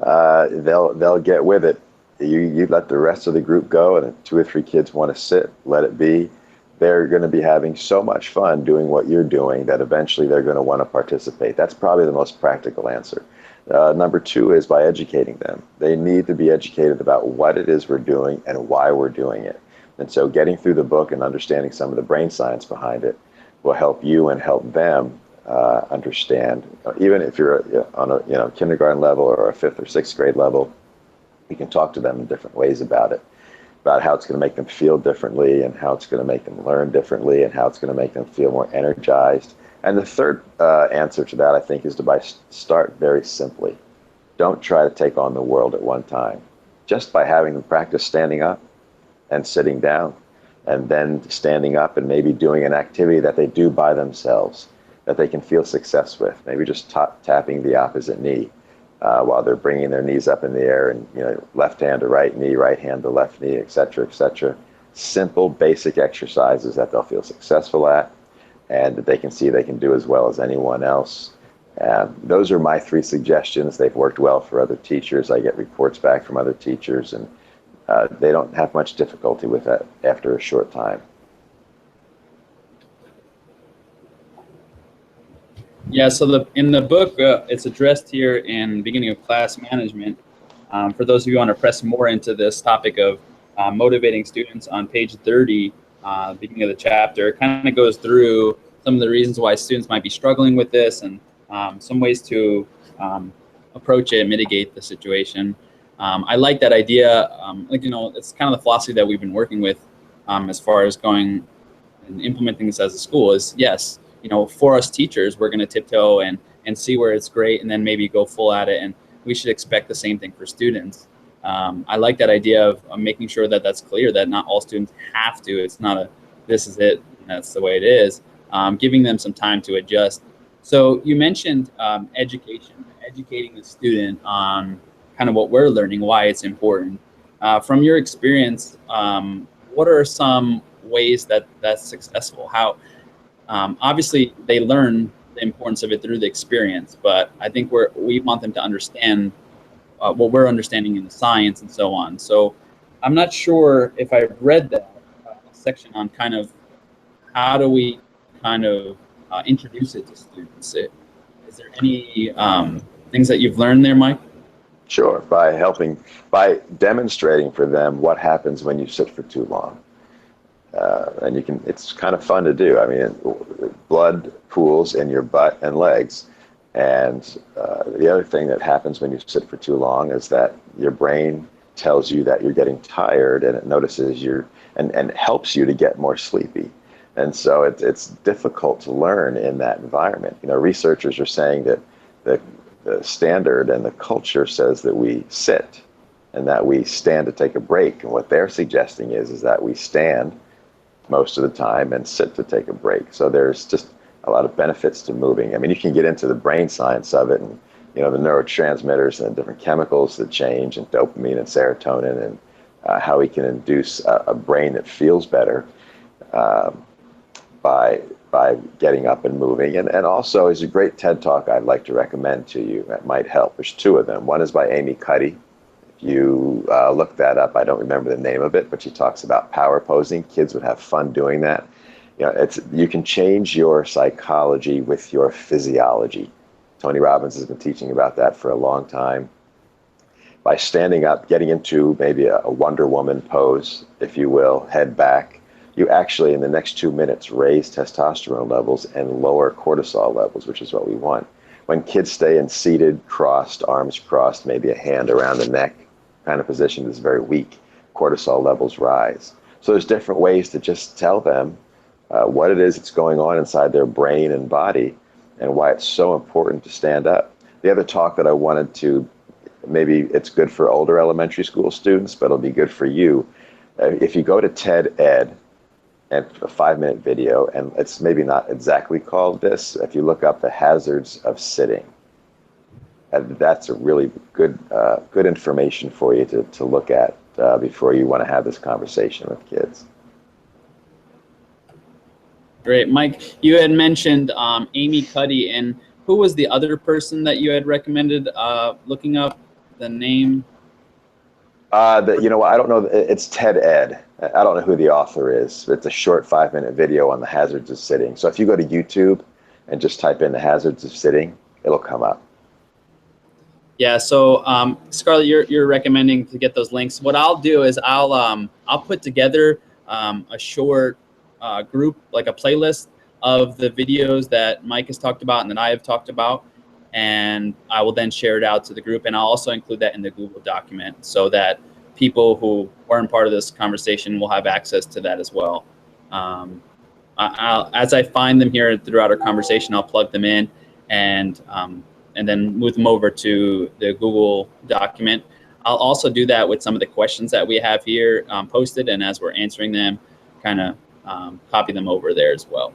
They'll get with it. You let the rest of the group go, and if 2 or 3 kids want to sit, let it be. They're going to be having so much fun doing what you're doing that eventually they're going to want to participate. That's probably the most practical answer. Number 2 is by educating them. They need to be educated about what it is we're doing and why we're doing it. And so getting through the book and understanding some of the brain science behind it will help you and help them understand. Even if you're on a kindergarten level or a 5th or 6th grade level, you can talk to them in different ways about it, about how it's going to make them feel differently and how it's going to make them learn differently and how it's going to make them feel more energized. And the third answer to that, I think, is to start very simply. Don't try to take on the world at one time. Just by having them practice standing up and sitting down, and then standing up and maybe doing an activity that they do by themselves, that they can feel success with. Maybe just tapping the opposite knee while they're bringing their knees up in the air, and left hand to right knee, right hand to left knee, etc., etc. Simple, basic exercises that they'll feel successful at, and that they can see they can do as well as anyone else. Those are my 3 suggestions. They've worked well for other teachers. I get reports back from other teachers, and they don't have much difficulty with that after a short time. Yeah, so in the book, it's addressed here in beginning of class management. For those of you who want to press more into this topic of motivating students, on page 30, beginning of the chapter, it kind of goes through some of the reasons why students might be struggling with this, and some ways to approach it and mitigate the situation. I like that idea. It's kind of the philosophy that we've been working with as far as going and implementing this as a school is, yes, for us teachers, we're going to tiptoe and see where it's great, and then maybe go full at it. And we should expect the same thing for students. I like that idea of making sure that that's clear, that not all students have to. It's not this is it, and that's the way it is. Giving them some time to adjust. So you mentioned educating the student on kind of what we're learning, why it's important. From your experience, what are some ways that that's successful? How obviously they learn the importance of it through the experience, but I think we want them to understand what we're understanding in the science and so on. So I'm not sure if I've read that section on kind of how do we kind of introduce it to students. Is there any things that you've learned there, Mike? Sure, by demonstrating for them what happens when you sit for too long. And it's kind of fun to do. I mean, blood pools in your butt and legs. And the other thing that happens when you sit for too long is that your brain tells you that you're getting tired, and it notices and helps you to get more sleepy. And so it's difficult to learn in that environment. You know, researchers are saying that the standard and the culture says that we sit and that we stand to take a break. And what they're suggesting is that we stand most of the time and sit to take a break. So there's just a lot of benefits to moving. I mean, you can get into the brain science of it, and you know, the neurotransmitters and different chemicals that change, and dopamine and serotonin, and how we can induce a brain that feels better by getting up and moving. And also, is a great TED Talk I'd like to recommend to you that might help. There's two of them. One is by Amy Cuddy. If you look that up, I don't remember the name of it, but she talks about power posing. Kids would have fun doing that. You know, you can change your psychology with your physiology. Tony Robbins has been teaching about that for a long time. By standing up, getting into maybe a Wonder Woman pose, if you will, head back, you actually, in the next 2 minutes, raise testosterone levels and lower cortisol levels, which is what we want. When kids stay in seated, crossed, arms crossed, maybe a hand around the neck kind of position that's very weak, cortisol levels rise. So there's different ways to just tell them what it is that's going on inside their brain and body, and why it's so important to stand up. The other talk that I wanted to, maybe it's good for older elementary school students, but it'll be good for you. If you go to TED Ed, and a 5-minute video, and it's maybe not exactly called this, if you look up the hazards of sitting, that's a really good information for you to look at before you want to have this conversation with kids. Great. Mike, you had mentioned Amy Cuddy, and who was the other person that you had recommended looking up the name? You know, I don't know. It's TED Ed. I don't know who the author is. It's a short 5-minute video on the hazards of sitting. So if you go to YouTube and just type in the hazards of sitting, it'll come up. Yeah. So Scarlett, you're recommending to get those links. What I'll do is I'll put together a short group, like a playlist of the videos that Mike has talked about and that I have talked about, and I will then share it out to the group, and I'll also include that in the Google document so that people who weren't part of this conversation will have access to that as well. As I find them here throughout our conversation, I'll plug them in and then move them over to the Google document. I'll also do that with some of the questions that we have here posted, and as we're answering them, kind of copy them over there as well.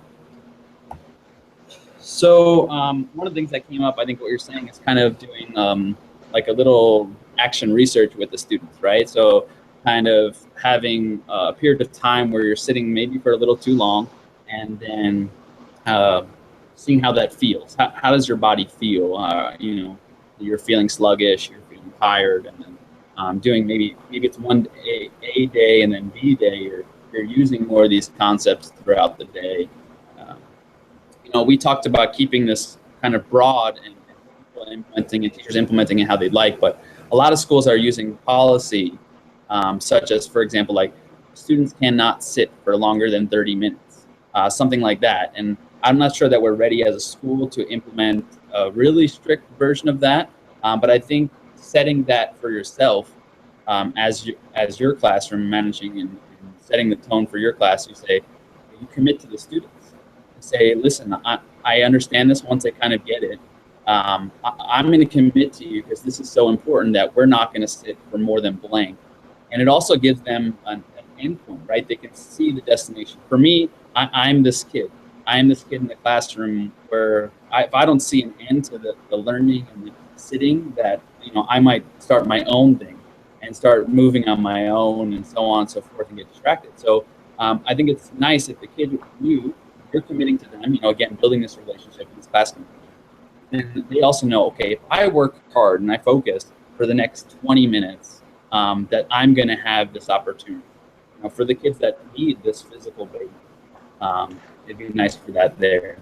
So one of the things that came up, I think what you're saying is kind of doing like a little action research with the students, right? So kind of having a period of time where you're sitting maybe for a little too long, and then seeing how that feels. How does your body feel? You know, you're feeling sluggish, you're feeling tired, and then doing maybe it's one day, A day, and then B day, or you're using more of these concepts throughout the day. You know, we talked about keeping this kind of broad and people implementing and teachers implementing it how they'd like, but a lot of schools are using policy such as, for example, like students cannot sit for longer than 30 minutes, something like that. And I'm not sure that we're ready as a school to implement a really strict version of that, but I think setting that for yourself as your classroom, managing and setting the tone for your class, you say, you commit to the students. Say, listen, I understand this once I kind of get it. I'm going to commit to you because this is so important that we're not going to sit for more than blank. And it also gives them an endpoint, right? They can see the destination. For me, I'm this kid. I am this kid in the classroom where if I don't see an end to the learning and the sitting that I might start my own thing and start moving on my own and so on and so forth and get distracted. So I think it's nice if the kid with you're committing to them, again, building this relationship in this class community. And they also know, okay, if I work hard and I focus for the next 20 minutes, that I'm going to have this opportunity. For the kids that need this physical base, it'd be nice for that there.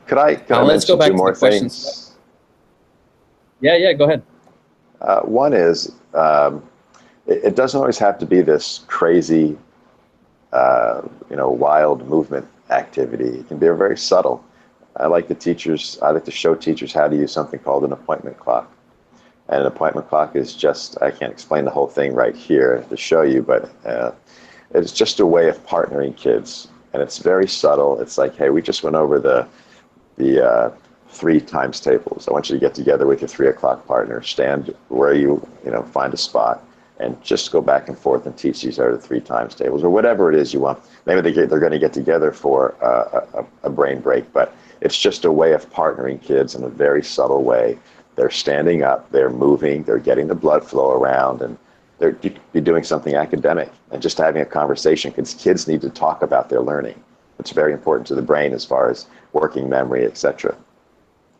Could I let's go mention back two to more the questions. things? Yeah, go ahead. One is, it doesn't always have to be this crazy, wild movement activity. It can be very subtle. I like to show teachers how to use something called an appointment clock. And an appointment clock is just, I can't explain the whole thing right here to show you, but it's just a way of partnering kids. And it's very subtle. It's like, hey, we just went over the 3 times tables. I want you to get together with your 3 o'clock partner, stand where you find a spot, and just go back and forth and teach these other 3 times tables, or whatever it is you want. Maybe they're going to get together for a brain break, but it's just a way of partnering kids in a very subtle way. They're standing up, they're moving, they're getting the blood flow around, and they're doing something academic and just having a conversation, because kids need to talk about their learning. It's very important to the brain as far as working memory, etc.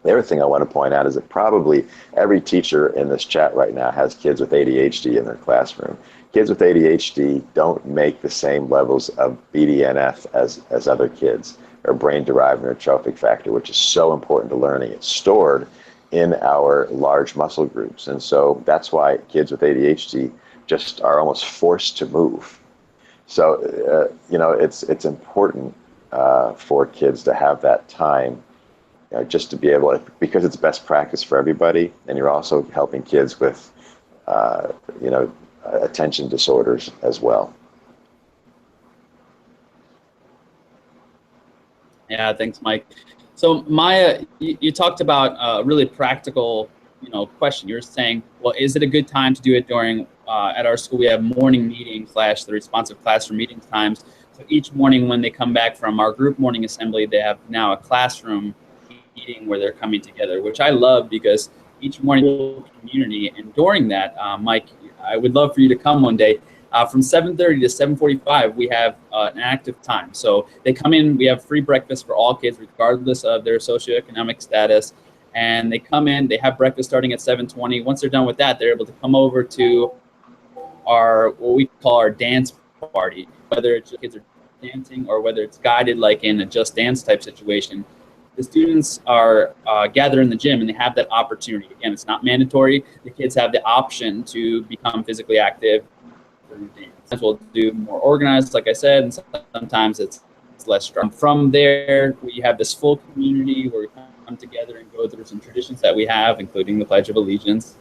The other thing I want to point out is that probably every teacher in this chat right now has kids with ADHD in their classroom. Kids with ADHD don't make the same levels of BDNF as other kids, or brain-derived neurotrophic factor, which is so important to learning. It's stored in our large muscle groups. And so that's why kids with ADHD just are almost forced to move. So, it's important for kids to have that time, just to be able to, because it's best practice for everybody, and you're also helping kids with, attention disorders as well. Yeah, thanks, Mike. So Maya, you talked about a really practical, question. You're saying, well, is it a good time to do it during, at our school, we have morning meetings / the responsive classroom meeting times. So each morning when they come back from our group morning assembly, they have now a classroom meeting where they're coming together, which I love, because each morning community. And during that, Mike, I would love for you to come one day. From 7:30 to 7:45, we have an active time. So they come in, we have free breakfast for all kids, regardless of their socioeconomic status. And they come in, they have breakfast starting at 7:20. Once they're done with that, they're able to come over to what we call our dance party, whether it's kids are dancing or whether it's guided like in a Just Dance type situation. The students are gathered in the gym, and they have that opportunity. Again, it's not mandatory. The kids have the option to become physically active. We'll do more organized, like I said, and sometimes it's less strong. From there, we have this full community where we come together and go through some traditions that we have, including the Pledge of Allegiance.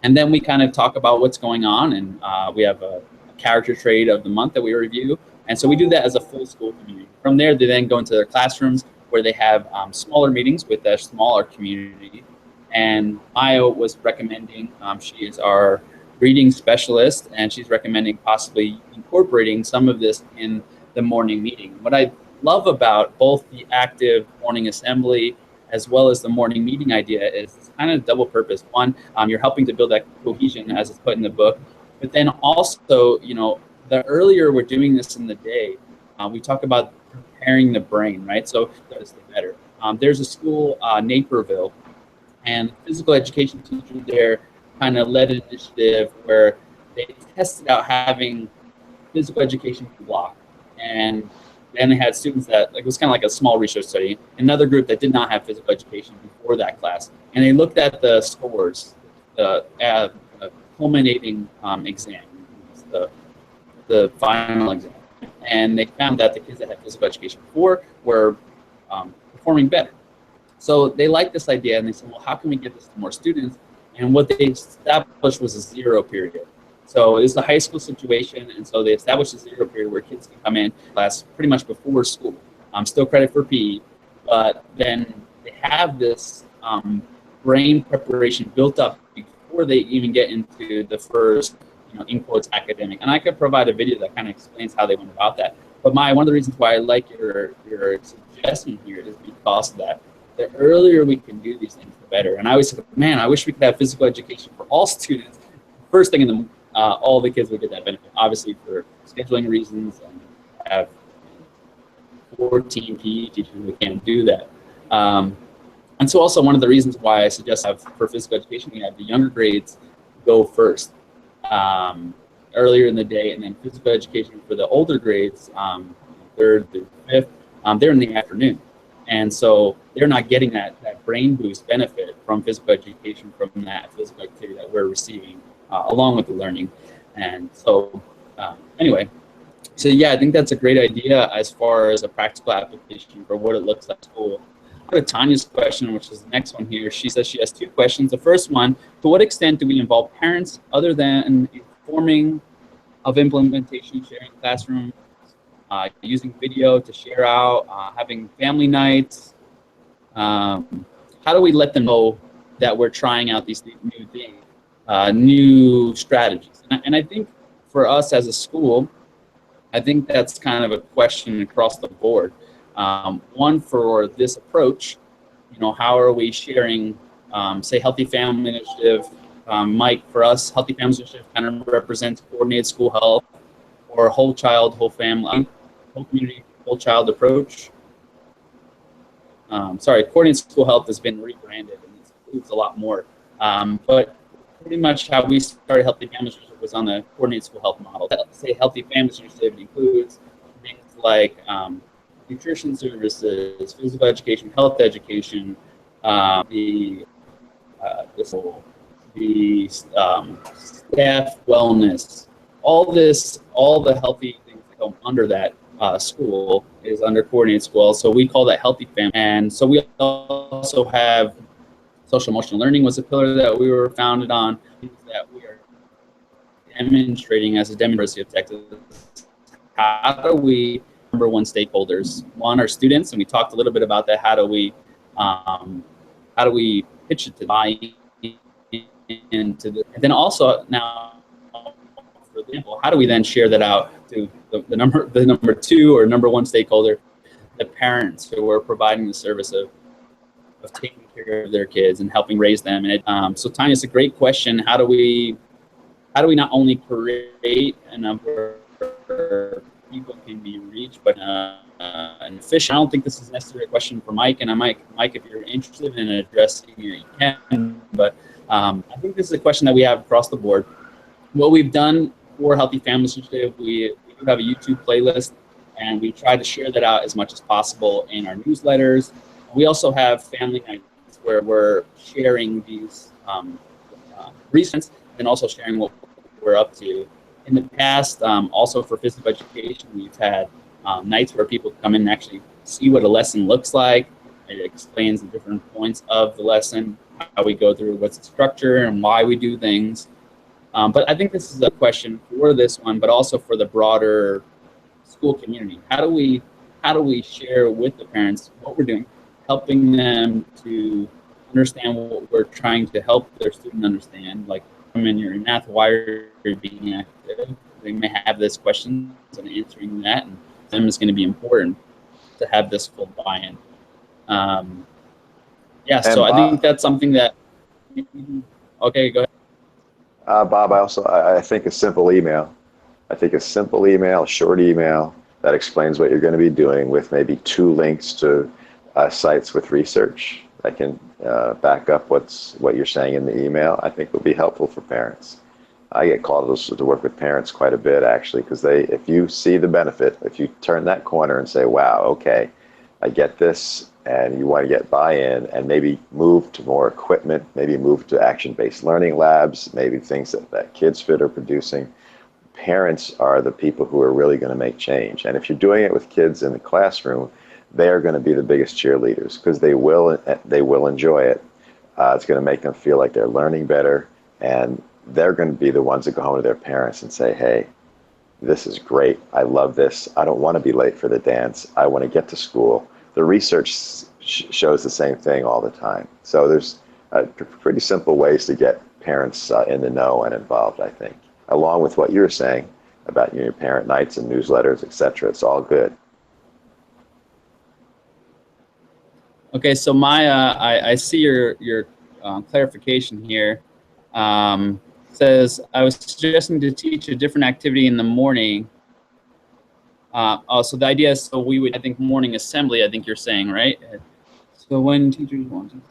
And then we kind of talk about what's going on, and we have a character trait of the month that we review. And so we do that as a full school community. From there, they then go into their classrooms where they have smaller meetings with their smaller community. And Maya was recommending, she is our reading specialist, and she's recommending possibly incorporating some of this in the morning meeting. What I love about both the active morning assembly as well as the morning meeting idea is it's kind of double purpose. One, you're helping to build that cohesion as it's put in the book, but then also, the earlier we're doing this in the day, we talk about preparing the brain, right? So that's the better. There's a school, Naperville, and the physical education teacher there kind of led an initiative where they tested out having physical education block. And then they had students that, it was kind of like a small research study, another group that did not have physical education before that class. And they looked at the scores, the culminating exam, the final exam. And they found that the kids that had physical education before were performing better. So they liked this idea, and they said, well, how can we get this to more students? And what they established was a 0 period. So it's a high school situation, and so they established a 0 period where kids can come in class pretty much before school. Still credit for PE, but then they have this brain preparation built up before they even get into the first, in quotes, academic. And I could provide a video that kind of explains how they went about that. But one of the reasons why I like your suggestion here is because of that. the earlier we can do these things, the better. And I always said, man, I wish we could have physical education for all students. First thing in the all the kids would get that benefit. Obviously, for scheduling reasons, and have 14 PE teachers, we can't do that. And so also one of the reasons why I suggest for physical education, we have the younger grades go first, earlier in the day, and then physical education for the older grades, third through fifth, they're in the afternoon. And so they're not getting that brain boost benefit from physical education, from that physical activity that we're receiving, along with the learning. And so anyway, so yeah, I think that's a great idea as far as a practical application for what it looks like at school. I'll go to Tanya's question, which is the next one here. She says she has two questions. The first one, to what extent do we involve parents other than informing of implementation, sharing classroom, using video to share out, having family nights? How do we let them know that we're trying out these new things, new strategies? And I think for us as a school, I think that's kind of a question across the board. One, for this approach, how are we sharing, say, Healthy Family Initiative? Mike, for us, Healthy Families Initiative kind of represents coordinated school health, or whole child, whole family, whole community, whole child approach. Sorry, coordinated school health has been rebranded and it includes a lot more. But pretty much how we started Healthy Families Initiative was on the coordinated school health model. Say Healthy Families Initiative includes things like nutrition services, physical education, health education, the staff wellness, all the healthy things that go under that school is under coordinated school. So we call that Healthy Family. And so we also have social emotional learning was a pillar that we were founded on, that we are demonstrating as a University of Texas. How do we, number one stakeholders, one, our students, and we talked a little bit about that. How do we pitch it to buy into the, and then also now, for example, how do we then share that out to the number two or number one stakeholder, the parents who are providing the service of taking care of their kids and helping raise them? And so Tanya, it's a great question. How do we not only create a number of people can be reached, but an efficient? I don't think this is necessarily a question for Mike, and Mike, if you're interested in addressing it, you can. But I think this is a question that we have across the board. What we've done for Healthy Families Initiative, we do have a YouTube playlist, and we try to share that out as much as possible in our newsletters. We also have family nights where we're sharing these recent and also sharing what we're up to. In the past, also for physical education, we've had nights where people come in and actually see what a lesson looks like. It explains the different points of the lesson, how we go through what's the structure and why we do things. But I think this is a question for this one, but also for the broader school community. How do we share with the parents what we're doing, helping them to understand what we're trying to help their student understand? Like, I'm in your math, why are you being active? They may have this question, and answering that, and them is going to be important to have this full buy-in. Yeah, so Bob, I think that's something that. Okay, go ahead. Bob, I think a simple email. A short email that explains what you're going to be doing, with maybe 2 links to sites with research that can back up what you're saying in the email, I think will be helpful for parents. I get called to work with parents quite a bit, actually, because if you see the benefit, if you turn that corner and say, wow, okay, I get this, and you want to get buy-in and maybe move to more equipment, maybe move to action-based learning labs, maybe things that Kids Fit are producing, parents are the people who are really going to make change. And if you're doing it with kids in the classroom, they are going to be the biggest cheerleaders, because they will enjoy it. It's going to make them feel like they're learning better, and they're going to be the ones that go home to their parents and say, hey, this is great. I love this. I don't want to be late for the dance. I want to get to school. The research shows the same thing all the time. So there's pretty simple ways to get parents in the know and involved, I think, along with what you're saying about your parent nights and newsletters, etc. It's all good. Okay, so my I see your clarification here. Says I was suggesting to teach a different activity in the morning. So the idea is, so we would, I think, morning assembly, I think you're saying, right? So when teachers want to.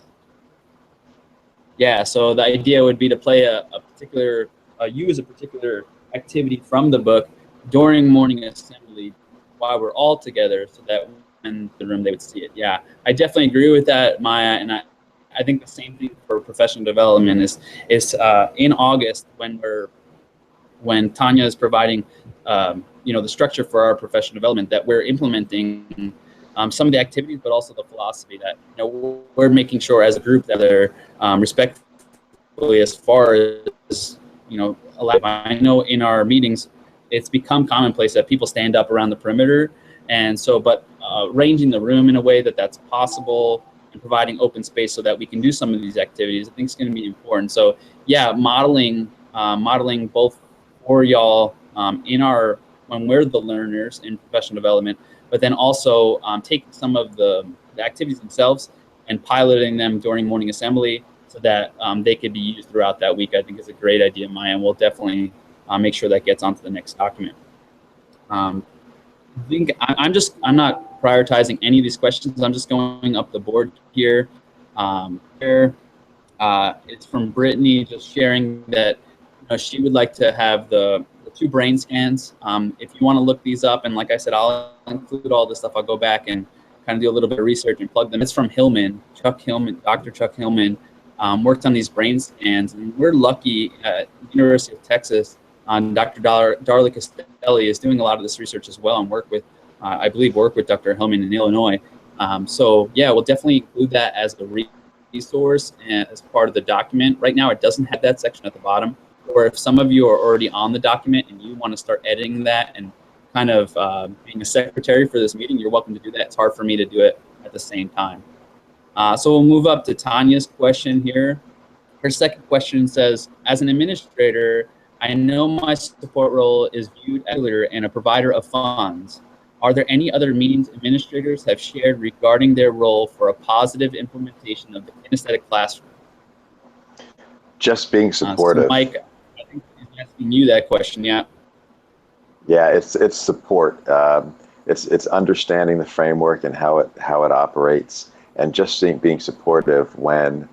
Yeah, so the idea would be to play a particular, use a particular activity from the book during morning assembly while we're all together, so that in the room they would see it. Yeah, I definitely agree with that, Maya, and I think the same thing for professional development is in August when Tanya is providing the structure for our professional development, that we're implementing some of the activities, but also the philosophy that we're making sure as a group that they're respectfully as far as alive. I know in our meetings it's become commonplace that people stand up around the perimeter, and so but arranging the room in a way that's possible and providing open space so that we can do some of these activities, I think is going to be important. So yeah, modeling both for y'all when we're the learners in professional development, but then also taking some of the activities themselves and piloting them during morning assembly so that they could be used throughout that week, I think is a great idea, Maya, and we'll definitely make sure that gets onto the next document. I think I'm not prioritizing any of these questions. I'm just going up the board here. It's from Brittany, just sharing that she would like to have the 2 brain scans. If you want to look these up, and like I said, I'll include all this stuff. I'll go back and kind of do a little bit of research and plug them. It's from Dr. Chuck Hillman, worked on these brain scans, and we're lucky at the University of Texas. Dr. Darla Castelli is doing a lot of this research as well, and work with Dr. Hillman in Illinois. So yeah, we'll definitely include that as the resource and as part of the document. Right now, it doesn't have that section at the bottom. Or if some of you are already on the document and you want to start editing that and kind of being a secretary for this meeting, you're welcome to do that. It's hard for me to do it at the same time. So we'll move up to Tanya's question here. Her second question says, as an administrator, I know my support role is viewed as a leader and a provider of funds. Are there any other meetings administrators have shared regarding their role for a positive implementation of the Kinesthetic Classroom? Just being supportive. So Mike, I think he's asking you that question, yeah. Yeah, it's support. It's understanding the framework and how it operates, and just being supportive when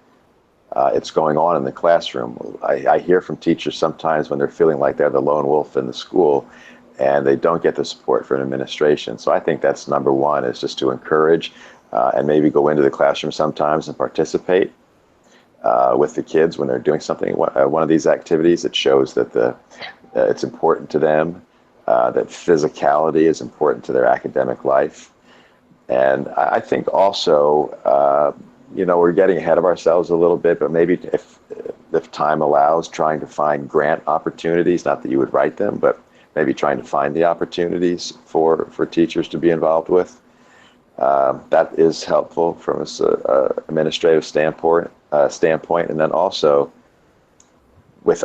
it's going on in the classroom. I hear from teachers sometimes when they're feeling like they're the lone wolf in the school and they don't get the support from administration. So I think that's number one, is just to encourage and maybe go into the classroom sometimes and participate with the kids when they're doing something, one of these activities. It shows that it's important to them, that physicality is important to their academic life. And I think also, we're getting ahead of ourselves a little bit, but maybe if time allows, trying to find grant opportunities, not that you would write them, but maybe trying to find the opportunities for teachers to be involved with. That is helpful from an administrative standpoint, and then also with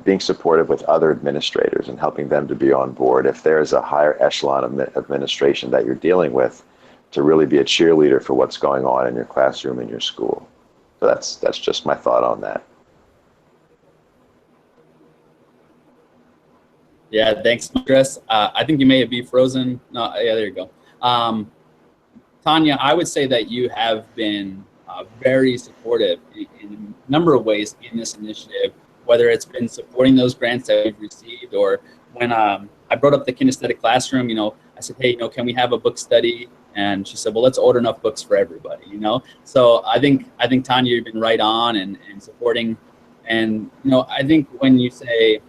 being supportive with other administrators and helping them to be on board. If there's a higher echelon of administration that you're dealing with, to really be a cheerleader for what's going on in your classroom in your school. So that's just my thought on that. Yeah, thanks, Chris. I think you may be frozen. No, yeah, there you go. Tanya, I would say that you have been very supportive in a number of ways in this initiative, whether it's been supporting those grants that we've received, or when I brought up the Kinesthetic Classroom, I said, hey, can we have a book study? And she said, well, let's order enough books for everybody, So I think Tanya, you've been right on and supporting. And, I think when you say,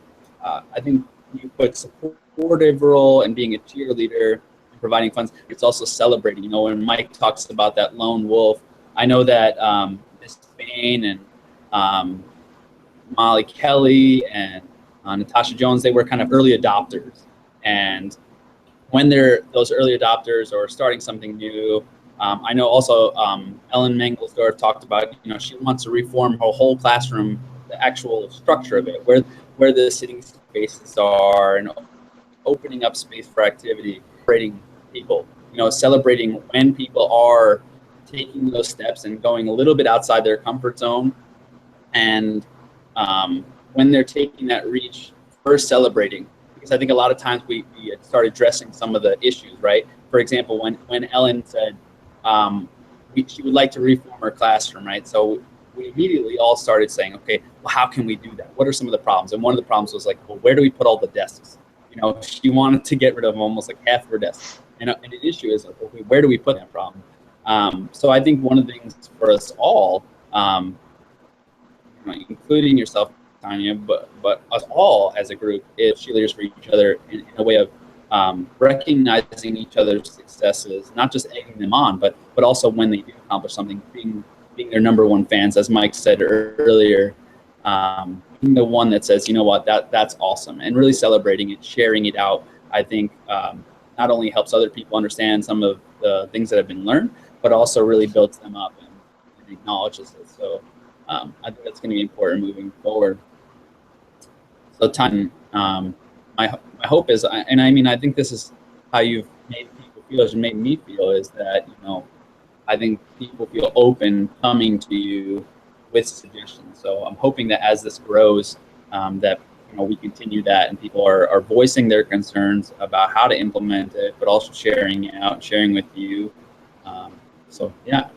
I think you put supportive role and being a cheerleader and providing funds, it's also celebrating. When Mike talks about that lone wolf, I know that Miss Bain and Molly Kelly and Natasha Jones, they were kind of early adopters. And when they're those early adopters or starting something new, I know also Ellen Mangelsdorf talked about, she wants to reform her whole classroom, the actual structure of it, where the sitting spaces are, and opening up space for activity, celebrating people, celebrating when people are taking those steps and going a little bit outside their comfort zone. And when they're taking that reach, first celebrating, because I think a lot of times we start addressing some of the issues, right? For example, when Ellen said she would like to reform her classroom, right? So we immediately all started saying, okay, well, how can we do that? What are some of the problems? And one of the problems was like, well, where do we put all the desks? You know, she wanted to get rid of almost like half of her desks. And an issue is, like, okay, where do we put that problem? So I think one of the things for us all, including yourself, Tanya, but us all as a group, is cheerleaders for each other in a way of recognizing each other's successes, not just egging them on, but also when they do accomplish something, being their number one fans, as Mike said earlier, being the one that says, you know what, that's awesome, and really celebrating it, sharing it out. I think not only helps other people understand some of the things that have been learned, but also really builds them up and acknowledges it. So I think that's going to be important moving forward. So, Tanya, my hope is, and I mean, I think this is how you've made people feel, as you made me feel, is that, I think people feel open coming to you with suggestions. So I'm hoping that as this grows, that we continue that, and people are voicing their concerns about how to implement it, but also sharing it out, sharing with you. So yeah,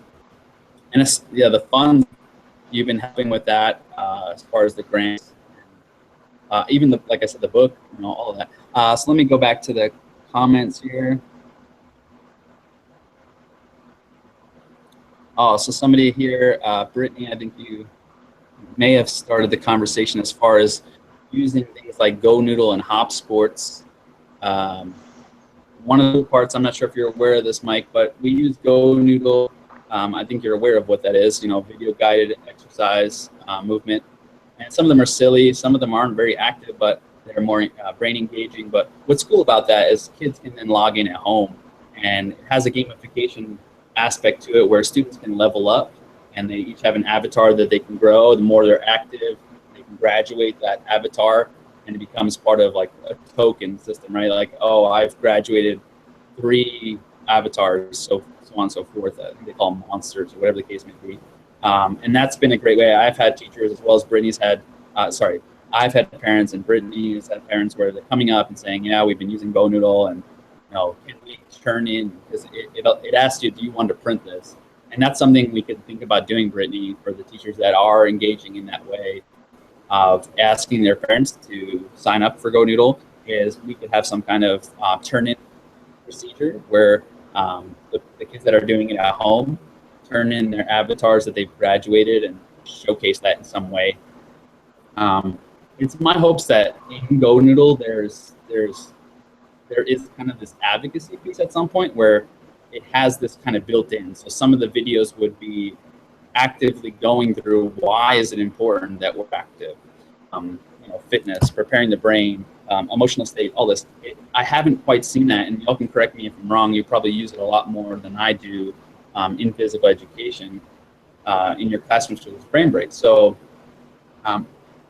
and the fun you've been helping with that as far as the grants, even like I said, the book, all of that. So let me go back to the comments here. Oh, so somebody here, Brittany, I think you may have started the conversation as far as using things like Go Noodle and Hop Sports. One of the parts, I'm not sure if you're aware of this, Mike, but we use Go Noodle. I think you're aware of what that is, video guided exercise movement. And some of them are silly, some of them aren't very active, but they're more brain engaging. But what's cool about that is kids can then log in at home, and it has a gamification aspect to it where students can level up, and they each have an avatar that they can grow. The more they're active, they can graduate that avatar, and it becomes part of like a token system, right? Like, oh, I've graduated 3 avatars, so on and so forth. I think they call them monsters or whatever the case may be. And that's been a great way. I've had teachers, as well as Brittany's had, I've had parents, and Brittany's had parents where they're coming up and saying, yeah, we've been using Go Noodle, and can we turn in, because it asks you, do you want to print this? And that's something we could think about doing, Brittany, for the teachers that are engaging in that way of asking their parents to sign up for Go Noodle, is we could have some kind of turn-in procedure where the kids that are doing it at home turn in their avatars that they've graduated and showcase that in some way. It's my hopes that in Go Noodle there is kind of this advocacy piece at some point where it has this kind of built in. So some of the videos would be actively going through why is it important that we're active, fitness, preparing the brain, emotional state, all this. I haven't quite seen that, and y'all can correct me if I'm wrong. You probably use it a lot more than I do in physical education in your classrooms with brain breaks. So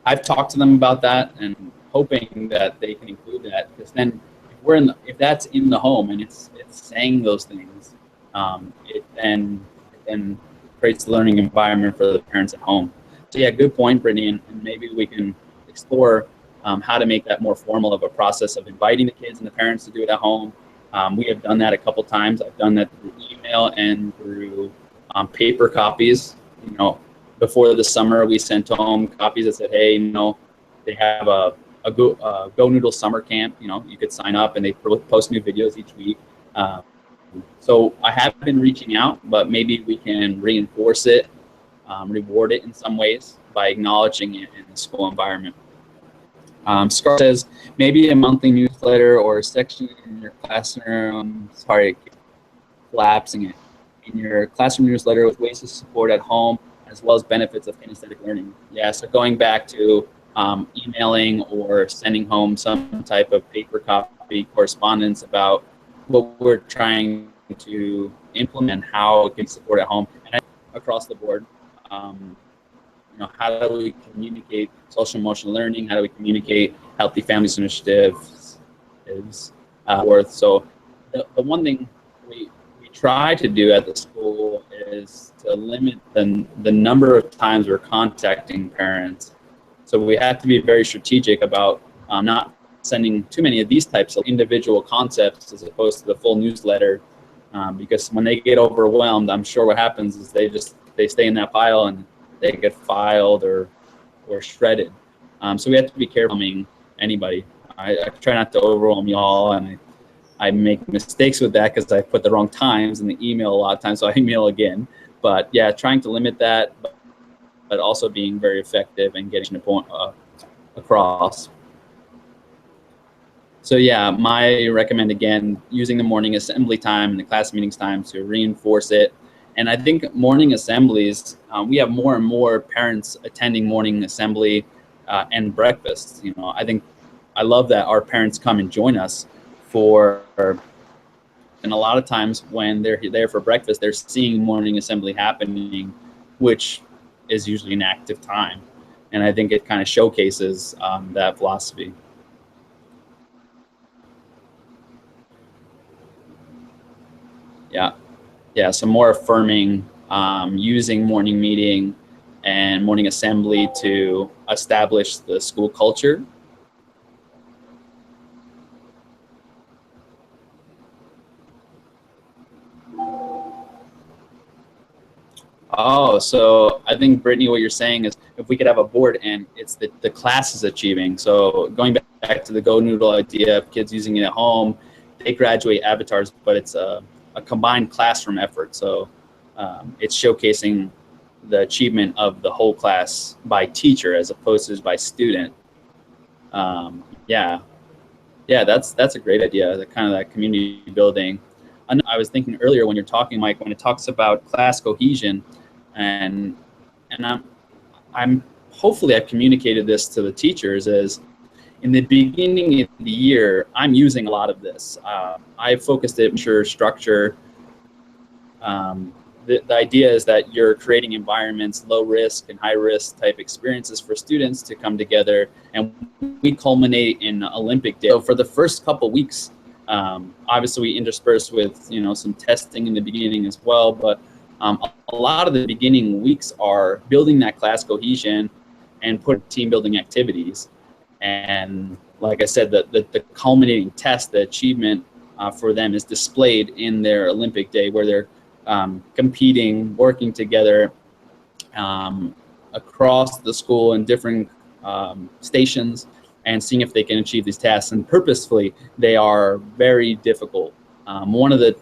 I've talked to them about that and hoping that they can include that, because then if that's in the home and it's saying those things, it then creates the learning environment for the parents at home. So yeah, good point, Brittany, and maybe we can explore how to make that more formal of a process of inviting the kids and the parents to do it at home. We have done that a couple times. I've done that through email and through paper copies. Before the summer, we sent home copies that said, hey, they have a Go Noodle summer camp. You could sign up, and they post new videos each week. So I have been reaching out, but maybe we can reinforce it, reward it in some ways by acknowledging it in the school environment. Scarlett says, maybe a monthly newsletter or a section in your classroom, collapsing it, in your classroom newsletter with ways to support at home, as well as benefits of kinesthetic learning. Yeah, so going back to emailing or sending home some type of paper copy correspondence about what we're trying to implement, how it can support at home, and across the board. How do we communicate social emotional learning? How do we communicate healthy families initiatives? So the one thing we try to do at the school is to limit the number of times we're contacting parents. So we have to be very strategic about not sending too many of these types of individual concepts as opposed to the full newsletter, because when they get overwhelmed, I'm sure what happens is they stay in that pile and they get filed or shredded. So we have to be careful anybody. I try not to overwhelm y'all, and I make mistakes with that because I put the wrong times in the email a lot of times, so I email again. But yeah, trying to limit that, but also being very effective and getting the point across. So yeah, I recommend, again, using the morning assembly time and the class meetings time to reinforce it. And I think morning assemblies, we have more and more parents attending morning assembly and breakfast. You know, I love that our parents come and join us and a lot of times when they're there for breakfast, they're seeing morning assembly happening, which is usually an active time. And I think it kind of showcases that philosophy. Yeah, so more affirming, using morning meeting and morning assembly to establish the school culture. Oh, so I think, Brittany, what you're saying is if we could have a board and it's the class is achieving. So going back to the Go Noodle idea of kids using it at home, they graduate avatars, but it's a combined classroom effort. So it's showcasing the achievement of the whole class by teacher as opposed to by student. Yeah, that's a great idea. The kind of that community building. I was thinking earlier when you're talking, Mike, when it talks about class cohesion, and I'm hopefully I've communicated this to the teachers as in the beginning of the year, I'm using a lot of this. I focused it on structure. The idea is that you're creating environments, low risk and high risk type experiences for students to come together, and we culminate in Olympic Day. So for the first couple weeks, obviously we intersperse with some testing in the beginning as well, but a lot of the beginning weeks are building that class cohesion and put team building activities. And like I said, the culminating test, the achievement for them is displayed in their Olympic Day, where they're competing, working together across the school in different stations and seeing if they can achieve these tasks. And purposefully, they are very difficult. One of the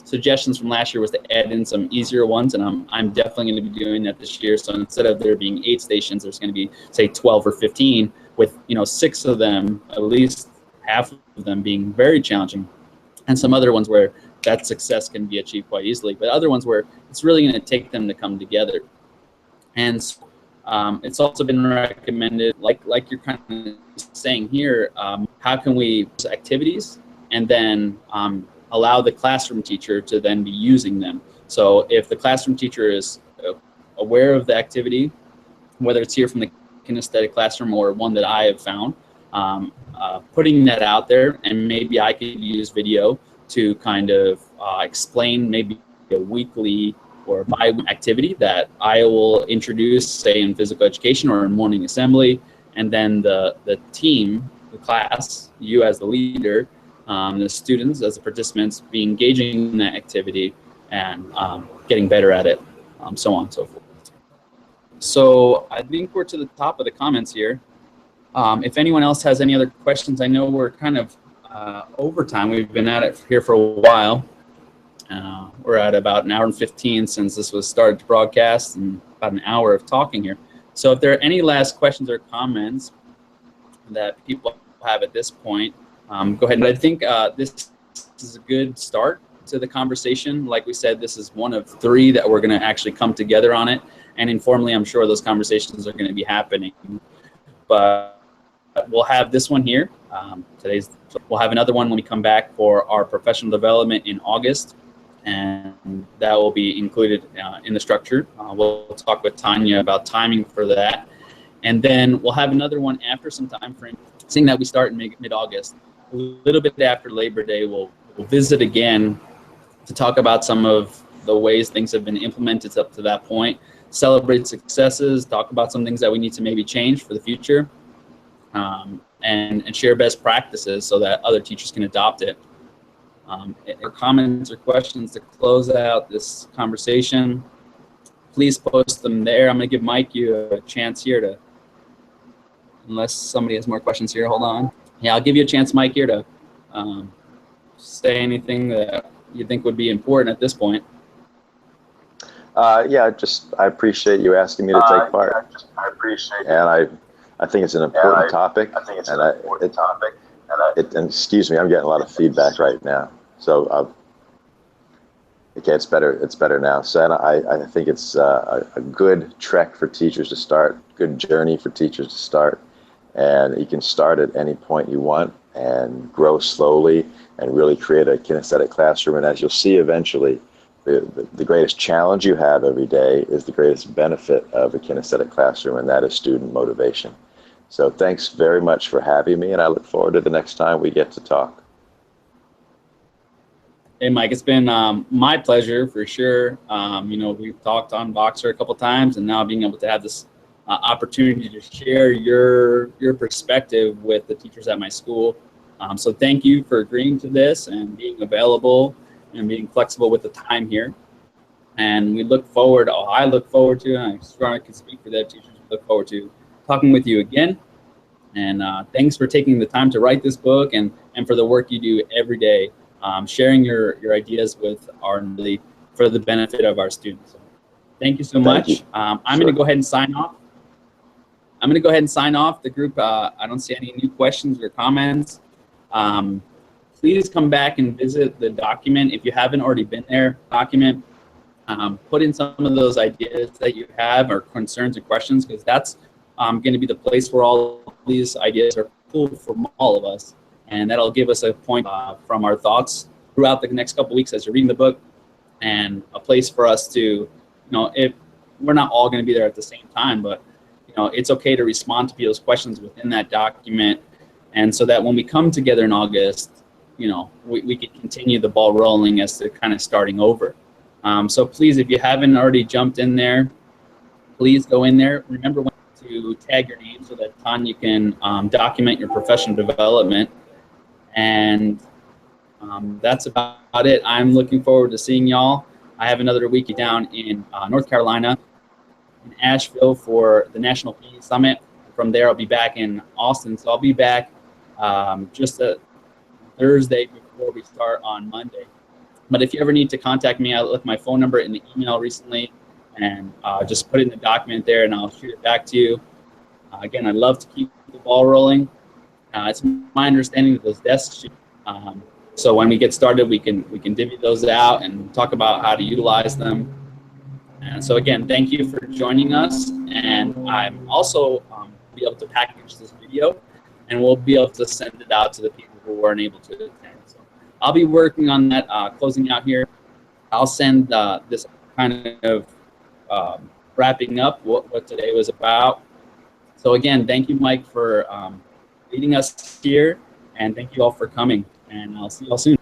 suggestions from last year was to add in some easier ones, and I'm definitely going to be doing that this year. So instead of there being 8 stations, there's going to be, say, 12 or 15, with 6 of them, at least half of them, being very challenging, and some other ones where that success can be achieved quite easily, but other ones where it's really going to take them to come together. And so, it's also been recommended, like you're kind of saying here, how can we use activities and then allow the classroom teacher to then be using them. So if the classroom teacher is aware of the activity, whether it's here from the Kinesthetic Classroom or one that I have found, putting that out there, and maybe I could use video to kind of explain maybe a weekly or bi-weekly activity that I will introduce, say in physical education or in morning assembly, and then the team, the class, you as the leader, the students as the participants, be engaging in that activity and getting better at it, so on and so forth. So I think we're to the top of the comments here. If anyone else has any other questions, I know we're kind of over time. We've been at it here for a while. We're at about 1 hour and 15 since this was started to broadcast, and about an hour of talking here. So if there are any last questions or comments that people have at this point, go ahead. And I think this is a good start to the conversation. Like we said, this is one of 3 that we're going to actually come together on it. And informally, I'm sure those conversations are going to be happening. But we'll have this one here. We'll have another one when we come back for our professional development in August. And that will be included in the structure. We'll talk with Tanya about timing for that. And then we'll have another one after some time frame, seeing that we start in mid-August. A little bit after Labor Day, we'll visit again to talk about some of the ways things have been implemented up to that point, celebrate successes, talk about some things that we need to maybe change for the future, and share best practices so that other teachers can adopt it. Or comments or questions to close out this conversation, please post them there. I'm going to give Mike you a chance here to, unless somebody has more questions here, hold on. Yeah, I'll give you a chance, Mike, here to say anything that you think would be important at this point. Yeah, I appreciate you asking me to take part. I appreciate it. And I think it's an important topic. And excuse me, I'm getting a lot of feedback right now. So okay, it's better now. So I think it's a good trek for teachers to start, good journey for teachers to start. And you can start at any point you want and grow slowly and really create a kinesthetic classroom. And as you'll see eventually, the greatest challenge you have every day is the greatest benefit of a kinesthetic classroom, and that is student motivation. So thanks very much for having me, and I look forward to the next time we get to talk. Hey, Mike, it's been my pleasure for sure. You know, we've talked on Voxer a couple times, and now being able to have this opportunity to share your perspective with the teachers at my school. So thank you for agreeing to this and being available and being flexible with the time here. And we look forward, I look forward to, and I'm sure I can speak for the teachers, we look forward to talking with you again. And thanks for taking the time to write this book and for the work you do every day, sharing your ideas with for the benefit of our students. So thank you so much. I'm going to go ahead and sign off. The group. I don't see any new questions or comments. Please come back and visit the document. If you haven't already been there, document, put in some of those ideas that you have or concerns or questions, because that's going to be the place where all these ideas are pulled from all of us. And that'll give us a point from our thoughts throughout the next couple weeks as you're reading the book, and a place for us to, you know, if we're not all going to be there at the same time, but, you know, it's okay to respond to those questions within that document. And so that when we come together in August, you know, we could continue the ball rolling as to kind of starting over. So please, if you haven't already jumped in there, please go in there. Remember when to tag your name so that Tanya can document your professional development. And that's about it. I'm looking forward to seeing y'all. I have another week down in North Carolina, in Asheville for the National PE Summit. From there, I'll be back in Austin. So I'll be back just a Thursday before we start on Monday. But if you ever need to contact me, I left my phone number in the email recently, and just put it in the document there and I'll shoot it back to you. Again, I'd love to keep the ball rolling. It's my understanding that those desks, so when we get started, we can divvy those out and talk about how to utilize them. And so again, thank you for joining us. And I'm also be able to package this video, and we'll be able to send it out to the people who weren't able to attend. So I'll be working on that, closing out here. I'll send this kind of wrapping up what today was about. So again, thank you, Mike, for leading us here, and thank you all for coming, and I'll see you all soon.